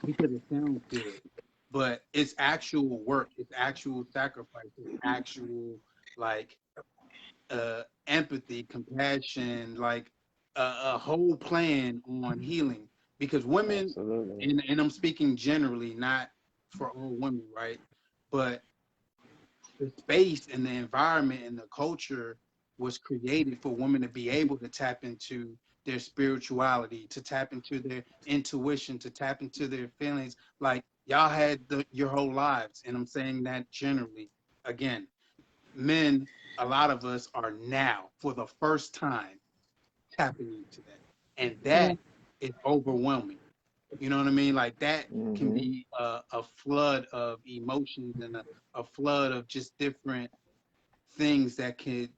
because it sounds good, but it's actual work, it's actual sacrifice, it's actual like empathy, compassion, like a whole plan on healing. Because women, Absolutely. and I'm speaking generally, not for all women, right? But the space and the environment and the culture was created for women to be able to tap into their spirituality, to tap into their intuition, to tap into their feelings. Like y'all had your whole lives, and I'm saying that generally. Again, men, a lot of us are now for the first time tapping into that, and that is overwhelming. You know what I mean? Like that can Hmm. be a flood of emotions and a flood of just different things that could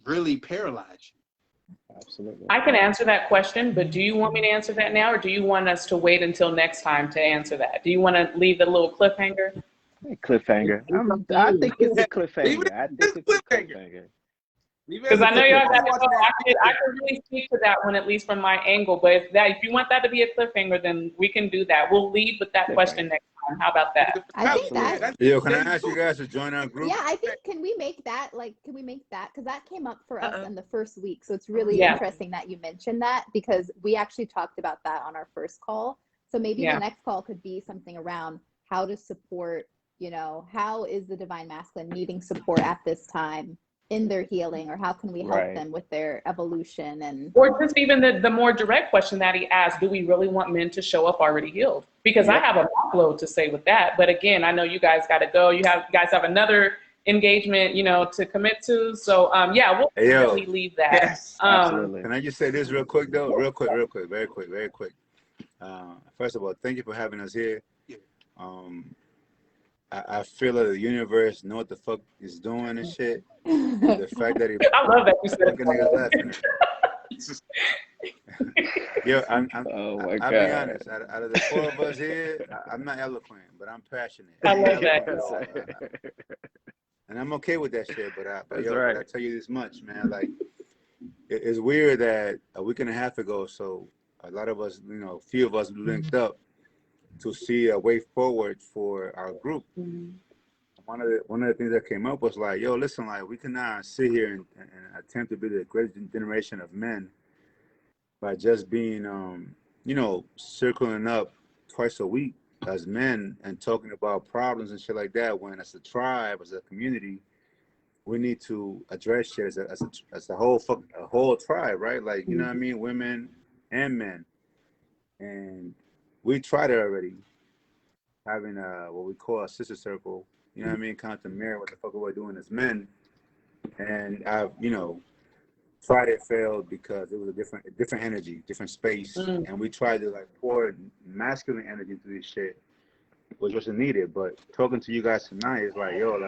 really paralyze Absolutely. I can answer that question, but do you want me to answer that now, or do you want us to wait until next time to answer that? Do you want to leave the little cliffhanger? you. Cliffhanger. It's up to I you. think it's a Leave it cliffhanger. I as think a it's a cliffhanger. cliffhanger. Leave it as Because a I know y'all cliffhanger. got to Watch go. that. I could really speak to that one, at least from my angle. But if you want that to be a cliffhanger, then we can do that. We'll lead with that question Cliffhanger. next time. How about that? I think Absolutely. that, Yo, can I ask you guys to join our group? yeah, I think, can we make that, because that came up for us in the first week. So it's really Yeah. interesting that you mentioned that, because we actually talked about that on our first call. So maybe Yeah. the next call could be something around how to support, how is the divine masculine needing support at this time in their healing, or how can we help Right. them with their evolution? And Or just even the more direct question that he asked, do we really want men to show up already healed? Because I Yep. have a upload to say with that. But again, I know you guys got to go. You guys have another engagement, to commit to. So yeah, we'll Hey, yo. definitely leave that. Yes. Absolutely. Can I just say this real quick, though? Real quick, very quick. First of all, thank you for having us here. Yeah. I feel that the universe know what the fuck is doing and shit. And the fact that he I love that you said fucking niggas laughing. Yo, Oh my I'll be God. honest. Out of the four of us here, I'm not eloquent, but I'm passionate. I I'm love not that. eloquent at all. And I'm okay with that shit. But That's but right. I tell you this much, man. Like, it's weird that a week and a half ago, so a lot of us, few of us linked up to see a way forward for our group. One of the things that came up was like, yo, listen, like, we cannot sit here and attempt to be the greatest generation of men by just being, circling up twice a week as men and talking about problems and shit like that. When as a tribe, as a community, we need to address shit as a whole tribe, right? Like, you know what I mean? Women and men. And we tried it already, having what we call a sister circle. You know what I mean? Kind of to mirror what the fuck we're doing as men. And I've, tried it, failed because it was a different energy, different space. And we tried to like pour masculine energy into this shit, which wasn't needed. But talking to you guys tonight is like, yo, like,